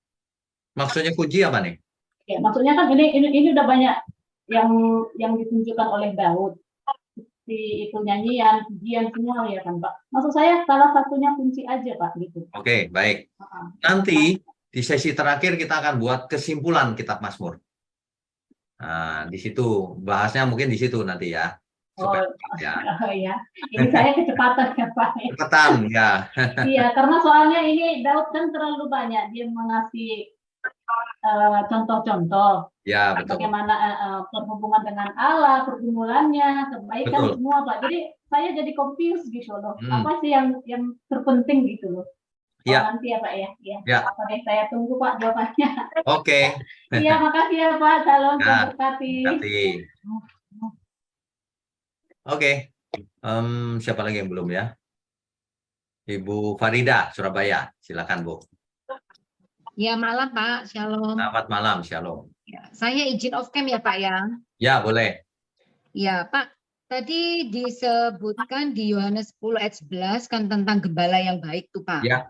[SPEAKER 1] Maksudnya kunci apa nih?
[SPEAKER 9] Ya, maksudnya kan ini udah banyak yang ditunjukkan oleh Daud. Seperti itu nyanyian, pujian semua ya kan Pak. Maksud saya salah satunya kunci aja Pak gitu.
[SPEAKER 1] Oke, baik. Nanti di sesi terakhir kita akan buat kesimpulan kitab Mazmur. Nah, di situ bahasnya mungkin di situ nanti ya.
[SPEAKER 9] Supaya, ya. Ini saya kecepatan ya Pak.
[SPEAKER 1] Kecepatan ya.
[SPEAKER 9] Iya, karena soalnya ini Daud kan terlalu banyak dia mengasih contoh-contoh.
[SPEAKER 1] Ya, betul.
[SPEAKER 9] Bagaimana perhubungan dengan Allah, pergumulannya, kebaikan semua Pak. Jadi saya jadi confused gitu loh. Apa sih yang terpenting gitu loh.
[SPEAKER 1] Ya.
[SPEAKER 9] Nanti ya Pak ya.
[SPEAKER 1] Ya.
[SPEAKER 9] Apa deh saya tunggu Pak jawabannya.
[SPEAKER 1] Oke.
[SPEAKER 9] Iya, makasih ya Pak. Salam berkati.
[SPEAKER 1] Oke. Siapa lagi yang belum ya? Ibu Farida, Surabaya. Silakan Bu.
[SPEAKER 10] Ya, malam Pak. Shalom.
[SPEAKER 1] Selamat malam, Shalom.
[SPEAKER 10] Ya, saya izin off cam ya Pak ya.
[SPEAKER 1] Ya, boleh.
[SPEAKER 10] Ya Pak, tadi disebutkan di Yohanes 10 ayat 11 kan tentang gembala yang baik tuh Pak.
[SPEAKER 1] Ya.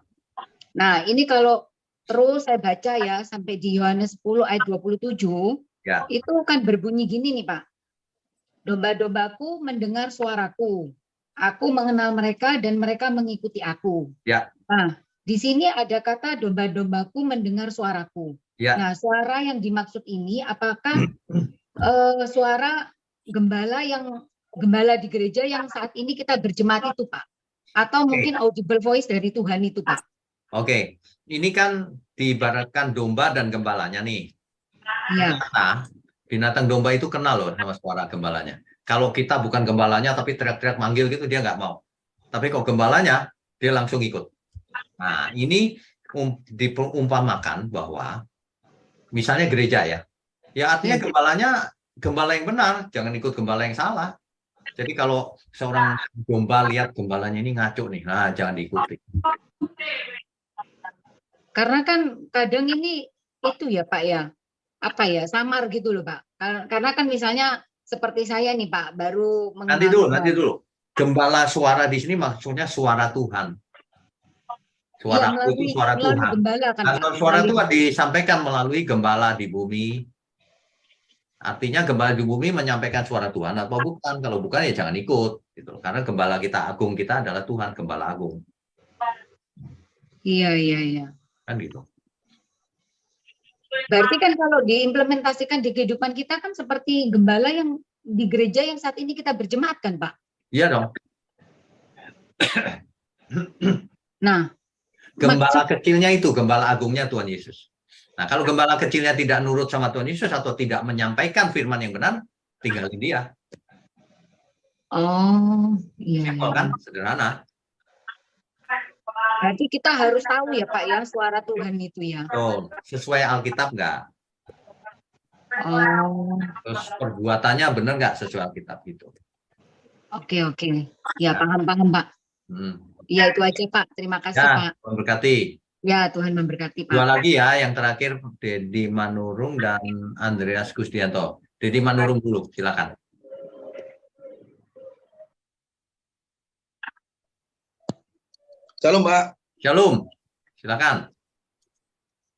[SPEAKER 10] Nah, ini kalau terus saya baca ya sampai di Yohanes 10 ayat 27,
[SPEAKER 1] ya.
[SPEAKER 10] Itu kan berbunyi gini nih Pak. Domba-dombaku mendengar suaraku. Aku mengenal mereka dan mereka mengikuti aku.
[SPEAKER 1] Ya.
[SPEAKER 10] Nah, di sini ada kata domba-dombaku mendengar suaraku.
[SPEAKER 1] Ya.
[SPEAKER 10] Nah, suara yang dimaksud ini apakah suara gembala di gereja yang saat ini kita berjemaat itu Pak? Atau mungkin audible voice dari Tuhan itu Pak?
[SPEAKER 1] Oke. Ini kan diibaratkan domba dan gembalanya nih.
[SPEAKER 10] Ya.
[SPEAKER 1] Nah, binatang domba itu kenal loh sama suara gembalanya. Kalau kita bukan gembalanya tapi teriak-teriak manggil gitu, dia nggak mau. Tapi kalau gembalanya, dia langsung ikut. Nah, ini diumpamakan bahwa misalnya gereja ya. Ya artinya gembala yang benar, jangan ikut gembala yang salah. Jadi kalau seorang domba lihat gembalanya ini ngaco nih, nah jangan diikuti.
[SPEAKER 10] Karena kan kadang ini itu ya Pak ya, apa ya, samar gitu loh Pak. Karena kan misalnya seperti saya nih Pak, baru mengenal
[SPEAKER 1] Nanti dulu. Gembala suara di sini maksudnya suara Tuhan. Suara
[SPEAKER 10] ya,
[SPEAKER 1] itu suara Tuhan.
[SPEAKER 10] Gembala kan
[SPEAKER 1] Nah,
[SPEAKER 10] Pak.
[SPEAKER 1] suara Tuhan disampaikan melalui gembala di bumi. Artinya gembala di bumi menyampaikan suara Tuhan atau bukan? Kalau bukan ya jangan ikut. Gitu. Karena gembala kita agung kita adalah Tuhan, gembala agung.
[SPEAKER 10] Iya.
[SPEAKER 1] Kan gitu.
[SPEAKER 10] Berarti kan kalau diimplementasikan di kehidupan kita kan seperti gembala yang di gereja yang saat ini kita berjemaat kan Pak?
[SPEAKER 1] Iya dong.
[SPEAKER 10] Nah,
[SPEAKER 1] gembala kecilnya itu gembala agungnya Tuhan Yesus. Nah, kalau gembala kecilnya tidak nurut sama Tuhan Yesus atau tidak menyampaikan firman yang benar, tinggalin dia.
[SPEAKER 10] Oh, iya.
[SPEAKER 1] Kan sederhana.
[SPEAKER 10] Berarti kita harus tahu ya Pak ya suara Tuhan itu ya.
[SPEAKER 1] Oh, sesuai Alkitab nggak?
[SPEAKER 10] Oh.
[SPEAKER 1] Terus perbuatannya benar nggak sesuai Alkitab itu?
[SPEAKER 10] Oke. Ya, paham Pak. Ya, itu aja Pak. Terima kasih
[SPEAKER 1] Ya,
[SPEAKER 10] Pak.
[SPEAKER 1] memberkati.
[SPEAKER 10] Ya, Tuhan memberkati Pak.
[SPEAKER 1] Dua lagi ya, yang terakhir Dedi Manurung dan Andreas Gusdianto. Dedi Manurung dulu, silakan.
[SPEAKER 4] Shalom, Pak.
[SPEAKER 1] Shalom, silakan.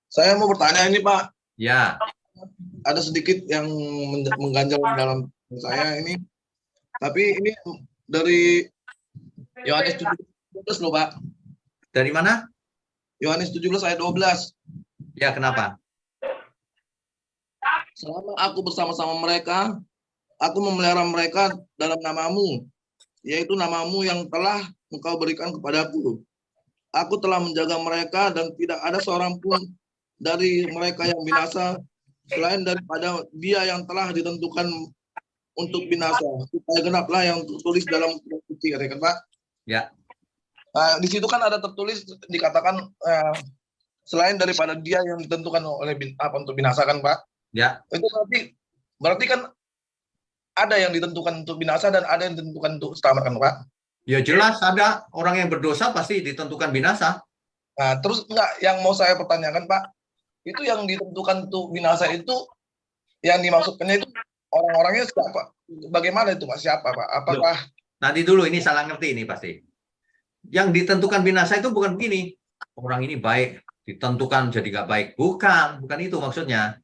[SPEAKER 4] Saya mau bertanya ini, Pak.
[SPEAKER 1] Ya.
[SPEAKER 4] Ada sedikit yang mengganjal dalam saya ini. Tapi ini dari Yohanes 17 loh, Pak.
[SPEAKER 1] Dari mana?
[SPEAKER 4] Yohanes 17 ayat 12.
[SPEAKER 1] Ya, kenapa?
[SPEAKER 4] Selama aku bersama-sama mereka, aku memelihara mereka dalam namamu, yaitu namamu yang telah engkau berikan kepadaku. Aku telah menjaga mereka dan tidak ada seorang pun dari mereka yang binasa selain daripada dia yang telah ditentukan untuk binasa. Supaya genaplah yang tertulis dalam kitab suci, kan Pak?
[SPEAKER 1] Ya.
[SPEAKER 4] Nah, di situ kan ada tertulis dikatakan selain daripada dia yang ditentukan oleh untuk binasa, kan Pak?
[SPEAKER 1] Ya.
[SPEAKER 4] Itu berarti kan ada yang ditentukan untuk binasa dan ada yang ditentukan untuk selamat, kan Pak?
[SPEAKER 1] Ya jelas ada orang yang berdosa pasti ditentukan binasa.
[SPEAKER 4] Nah, terus enggak, yang mau saya pertanyakan Pak, itu yang ditentukan untuk binasa itu yang dimaksudkannya itu orang-orangnya siapa? Bagaimana itu Pak? Siapa Pak? Apakah
[SPEAKER 1] nanti dulu ini salah ngerti ini pasti. Yang ditentukan binasa itu bukan begini. Orang ini baik, ditentukan jadi nggak baik. Bukan itu maksudnya.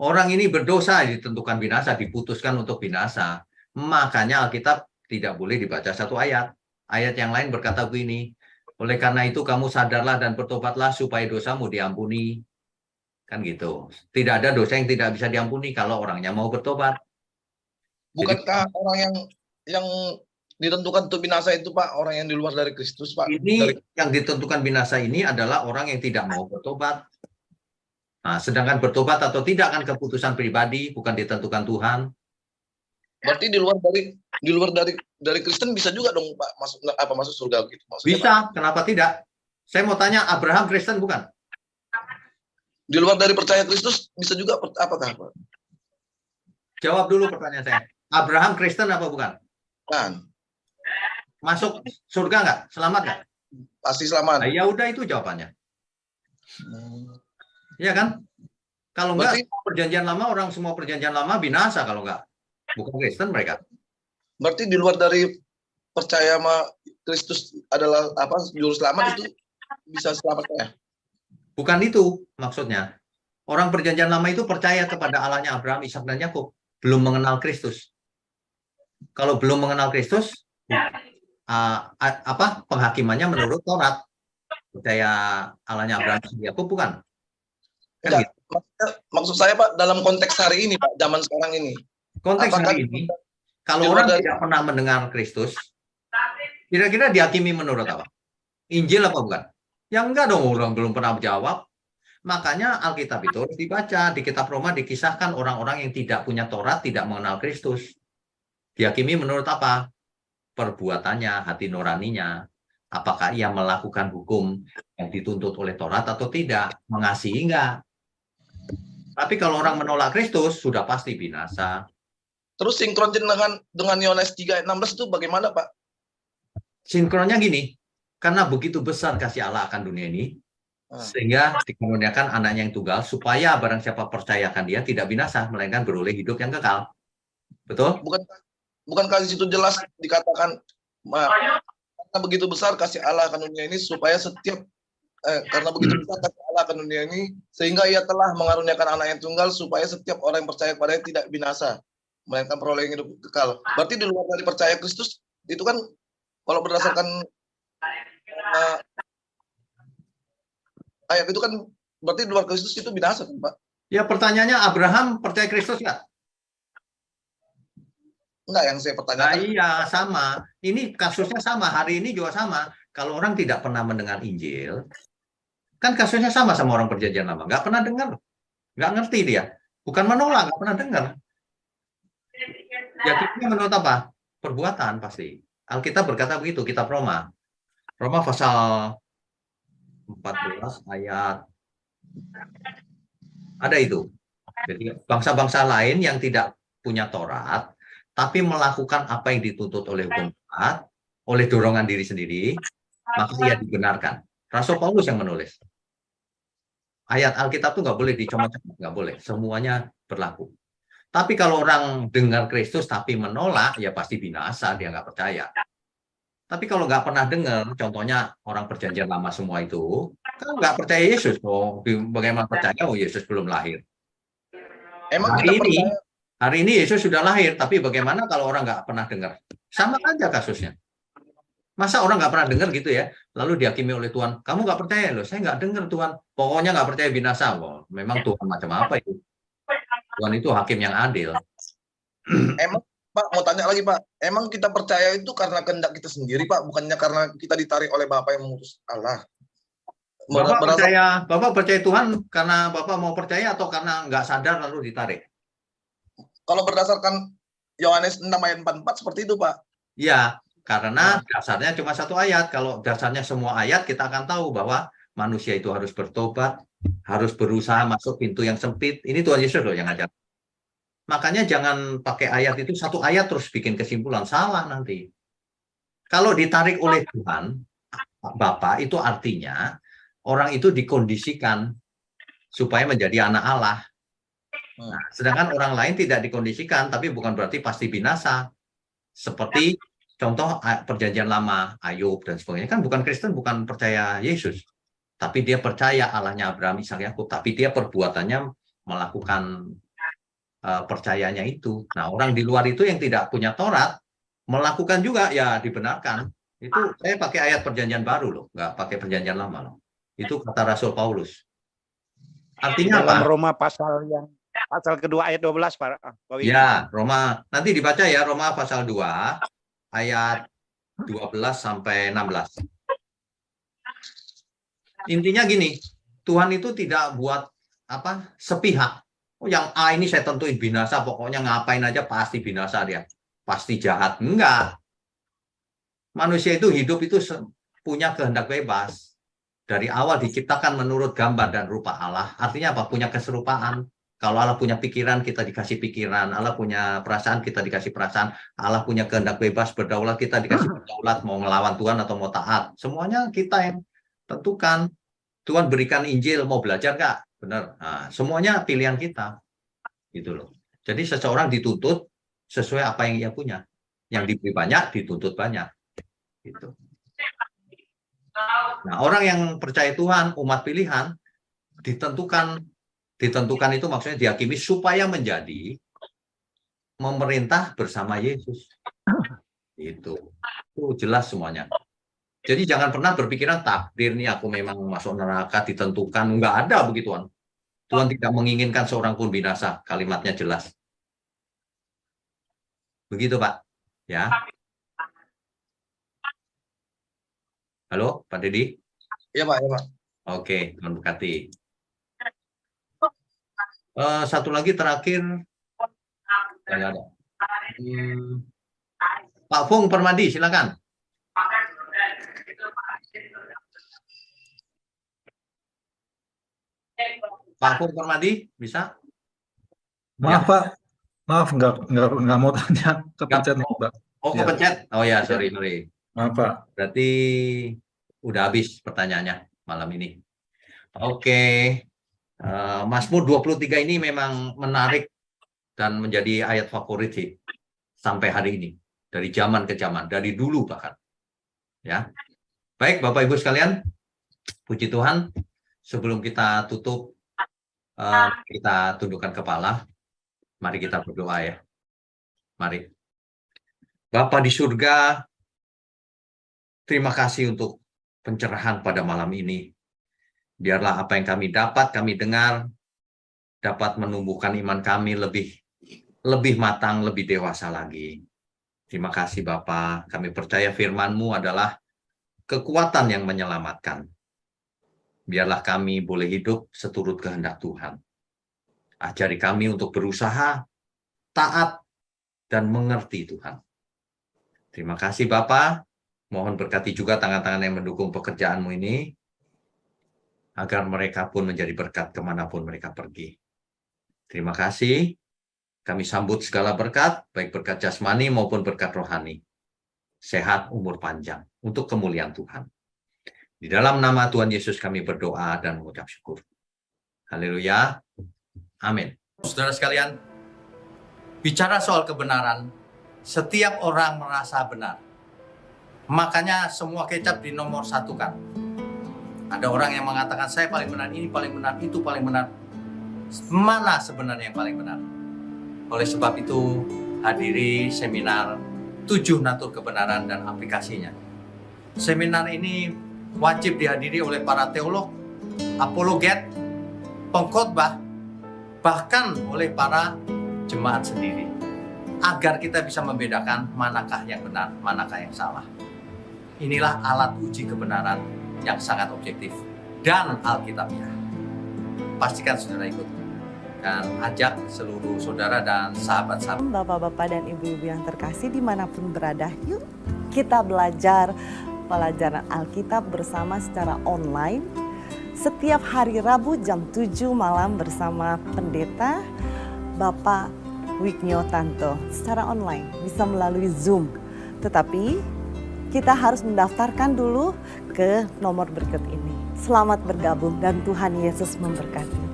[SPEAKER 1] Orang ini berdosa ditentukan binasa, diputuskan untuk binasa. Makanya Alkitab tidak boleh dibaca satu ayat. Ayat yang lain berkata begini, oleh karena itu kamu sadarlah dan bertobatlah supaya dosamu diampuni. Kan gitu. Tidak ada dosa yang tidak bisa diampuni kalau orangnya mau bertobat.
[SPEAKER 4] Bukankah orang yang ditentukan untuk binasa itu Pak, orang yang di luar dari Kristus Pak?
[SPEAKER 1] Ini yang ditentukan binasa ini adalah orang yang tidak mau bertobat. Nah, sedangkan bertobat atau tidak kan keputusan pribadi, bukan ditentukan Tuhan.
[SPEAKER 4] Berarti di luar dari Kristen bisa juga dong Pak masuk surga gitu maksudnya.
[SPEAKER 1] Bisa,
[SPEAKER 4] Pak?
[SPEAKER 1] kenapa tidak? Saya mau tanya, Abraham Kristen bukan?
[SPEAKER 4] Di luar dari percaya Kristus bisa juga apakah Pak?
[SPEAKER 1] Jawab dulu pertanyaan saya. Abraham Kristen apa bukan?
[SPEAKER 4] Kan.
[SPEAKER 1] Masuk surga nggak? Selamat nggak?
[SPEAKER 4] Pasti selamat.
[SPEAKER 1] Nah, ya udah itu jawabannya. Iya kan? Kalau enggak, perjanjian lama, orang semua perjanjian lama binasa kalau enggak. Bukan Kristen mereka.
[SPEAKER 4] Berarti di luar dari percaya sama Kristus adalah juru selamat itu bisa selamat ya?
[SPEAKER 1] Bukan itu maksudnya. Orang perjanjian lama itu percaya kepada Allahnya Abraham, Ishak dan Yakub, belum mengenal Kristus. Kalau belum mengenal Kristus, penghakimannya menurut Taurat. Percaya Allahnya Abraham dan Yakub bukan? Kan gitu.
[SPEAKER 4] Maksud saya Pak, dalam konteks hari ini Pak, zaman sekarang ini.
[SPEAKER 1] Konteks hari ini, kalau orang tidak pernah mendengar Kristus, kira-kira dihakimi menurut apa? Injil apa bukan? Ya enggak dong, orang belum pernah menjawab. Makanya Alkitab itu harus dibaca. Di kitab Roma dikisahkan orang-orang yang tidak punya Taurat, tidak mengenal Kristus. Dihakimi menurut apa? Perbuatannya, hati nuraninya. Apakah ia melakukan hukum yang dituntut oleh Taurat atau tidak? Mengasihi enggak? Tapi kalau orang menolak Kristus, sudah pasti binasa.
[SPEAKER 4] Terus sinkron dengan Yohanes 3 ayat 16 itu bagaimana, Pak?
[SPEAKER 1] Sinkronnya gini, karena begitu besar kasih Allah akan dunia ini, sehingga dikaruniakan anaknya yang tunggal, supaya barang siapa percayakan dia tidak binasa, melainkan beroleh hidup yang kekal. Betul?
[SPEAKER 4] Bukankah di situ jelas dikatakan, karena begitu besar kasih Allah akan dunia ini, supaya karena begitu besar kasih Allah akan dunia ini, sehingga ia telah mengaruniakan anak yang tunggal, supaya setiap orang yang percaya kepadanya tidak binasa, melainkan peroleh hidup kekal. Berarti di luar dari percaya Kristus, itu kan, kalau berdasarkan ayat itu kan berarti di luar Kristus itu binasa kan, Pak?
[SPEAKER 1] Ya, pertanyaannya Abraham percaya Kristus nggak?
[SPEAKER 4] Enggak, yang saya pertanyakan.
[SPEAKER 1] Nah, iya, sama. Ini kasusnya sama. Hari ini juga sama. Kalau orang tidak pernah mendengar Injil, kan kasusnya sama orang perjanjian lama. Nggak pernah dengar. Nggak ngerti dia. Bukan menolak, nggak pernah dengar. Ya, kita menurut apa? Perbuatan pasti. Alkitab berkata begitu, kitab Roma. Roma pasal 14 ayat ada itu. Jadi bangsa-bangsa lain yang tidak punya Taurat tapi melakukan apa yang dituntut oleh hukum Taurat, oleh dorongan diri sendiri, maka ia dibenarkan. Rasul Paulus yang menulis. Ayat Alkitab itu nggak boleh dicomot-comot, nggak boleh. Semuanya berlaku. Tapi kalau orang dengar Kristus tapi menolak, ya pasti binasa, dia nggak percaya. Tapi kalau nggak pernah dengar, contohnya orang perjanjian lama semua itu, kan nggak percaya Yesus. Oh, bagaimana percaya? Oh, Yesus belum lahir.
[SPEAKER 4] Emang
[SPEAKER 1] hari ini Yesus sudah lahir, tapi bagaimana kalau orang nggak pernah dengar? Sama aja kasusnya. Masa orang nggak pernah dengar gitu ya, lalu dihakimi oleh Tuhan, kamu nggak percaya loh, saya nggak dengar Tuhan, pokoknya nggak percaya binasa. Oh, memang Tuhan macam apa itu? Tuhan itu hakim yang adil.
[SPEAKER 4] Emang Pak, mau tanya lagi Pak, emang kita percaya itu karena kehendak kita sendiri Pak, bukannya karena kita ditarik oleh Bapa yang mengutus Allah?
[SPEAKER 1] Bapak percaya Tuhan karena Bapak mau percaya atau karena nggak sadar lalu ditarik?
[SPEAKER 4] Kalau berdasarkan Yohanes 6 ayat 44 seperti itu Pak.
[SPEAKER 1] Ya, karena dasarnya cuma satu ayat. Kalau dasarnya semua ayat, kita akan tahu bahwa manusia itu harus bertobat, harus berusaha masuk pintu yang sempit. Ini Tuhan Yesus loh yang ajar. Makanya jangan pakai ayat itu satu ayat terus bikin kesimpulan, salah nanti. Kalau ditarik oleh Tuhan, Bapa, itu artinya orang itu dikondisikan supaya menjadi anak Allah. Nah, sedangkan orang lain tidak dikondisikan, tapi bukan berarti pasti binasa. Seperti contoh perjanjian lama, Ayub dan sebagainya, kan bukan Kristen, bukan percaya Yesus. Tapi dia percaya Allahnya Abraham, Ishak, Yakub, tapi dia perbuatannya melakukan percayanya itu. Nah, orang di luar itu yang tidak punya Taurat melakukan juga ya dibenarkan. Itu saya pakai ayat perjanjian baru loh, nggak pakai perjanjian lama loh. Itu kata Rasul Paulus. Artinya
[SPEAKER 11] dalam
[SPEAKER 1] apa?
[SPEAKER 11] Roma pasal kedua ayat 12 Pak.
[SPEAKER 1] Ya, Roma. Nanti dibaca ya, Roma pasal 2 ayat 12 sampai 16. Intinya gini, Tuhan itu tidak buat apa sepihak. Oh, yang A ini saya tentuin binasa, pokoknya ngapain aja pasti binasa dia. Pasti jahat. Enggak. Manusia itu hidup itu punya kehendak bebas. Dari awal diciptakan menurut gambar dan rupa Allah. Artinya apa? Punya keserupaan. Kalau Allah punya pikiran, kita dikasih pikiran. Allah punya perasaan, kita dikasih perasaan. Allah punya kehendak bebas, berdaulat, kita dikasih berdaulat. Mau ngelawan Tuhan atau mau taat. Semuanya kita yang tentukan. Tuhan berikan Injil, mau belajar nggak? Benar. Nah, semuanya pilihan kita. Gitu loh. Jadi seseorang dituntut sesuai apa yang ia punya. Yang diberi banyak, dituntut banyak. Gitu. Nah, orang yang percaya Tuhan, umat pilihan, ditentukan itu maksudnya dihakimi supaya menjadi memerintah bersama Yesus. Itu jelas semuanya. Jadi jangan pernah berpikiran takdir nih aku memang masuk neraka ditentukan. Enggak ada begituan. Tuhan tidak menginginkan seorang pun binasa. Kalimatnya jelas. Begitu Pak. Ya. Halo Pak Dedi?
[SPEAKER 4] Iya Pak, ya Pak.
[SPEAKER 1] Oke, Tuhan berkati. Satu lagi terakhir. Nggak ada. Pak Fung Permadi, silakan. Pak Fung Permadi, bisa?
[SPEAKER 12] Maaf Pak, maaf nggak mau tanya, kepencet Pak.
[SPEAKER 1] Oh, kepencet? Oh ya, sorry.
[SPEAKER 12] Maaf Pak.
[SPEAKER 1] Berarti udah habis pertanyaannya malam ini. Oke, Mazmur 23 ini memang menarik dan menjadi ayat favorit sih sampai hari ini, dari zaman ke zaman, dari dulu bahkan. Ya, baik Bapak Ibu sekalian, puji Tuhan. Sebelum kita tutup, kita tundukkan kepala. Mari kita berdoa ya. Mari. Bapa di surga, terima kasih untuk pencerahan pada malam ini. Biarlah apa yang kami dapat, kami dengar, dapat menumbuhkan iman kami lebih matang, lebih dewasa lagi. Terima kasih Bapa. Kami percaya firman-Mu adalah kekuatan yang menyelamatkan. Biarlah kami boleh hidup seturut kehendak Tuhan. Ajari kami untuk berusaha, taat, dan mengerti Tuhan. Terima kasih Bapa. Mohon berkati juga tangan-tangan yang mendukung pekerjaan-Mu ini, agar mereka pun menjadi berkat kemanapun mereka pergi. Terima kasih. Kami sambut segala berkat, baik berkat jasmani maupun berkat rohani. Sehat, umur panjang, untuk kemuliaan Tuhan. Di dalam nama Tuhan Yesus kami berdoa dan mengucap syukur. Haleluya. Amin. Saudara sekalian, bicara soal kebenaran, setiap orang merasa benar. Makanya semua kecap dinomor satukan. Ada orang yang mengatakan saya paling benar, ini paling benar, itu paling benar. Mana sebenarnya yang paling benar? Oleh sebab itu, hadiri seminar 7 natur kebenaran dan aplikasinya. Seminar ini wajib dihadiri oleh para teolog, apologet, pengkhotbah, bahkan oleh para jemaat sendiri. Agar kita bisa membedakan manakah yang benar, manakah yang salah. Inilah alat uji kebenaran yang sangat objektif dan alkitabiah. Pastikan saudara ikut dan ajak seluruh saudara dan sahabat-sahabat.
[SPEAKER 13] Bapak-bapak dan ibu-ibu yang terkasih dimanapun berada, yuk kita belajar pelajaran Alkitab bersama secara online setiap hari Rabu jam 7 malam bersama Pendeta Bapak Wignio Tanto secara online, bisa melalui Zoom. Tetapi kita harus mendaftarkan dulu ke nomor berikut ini. Selamat bergabung dan Tuhan Yesus memberkati.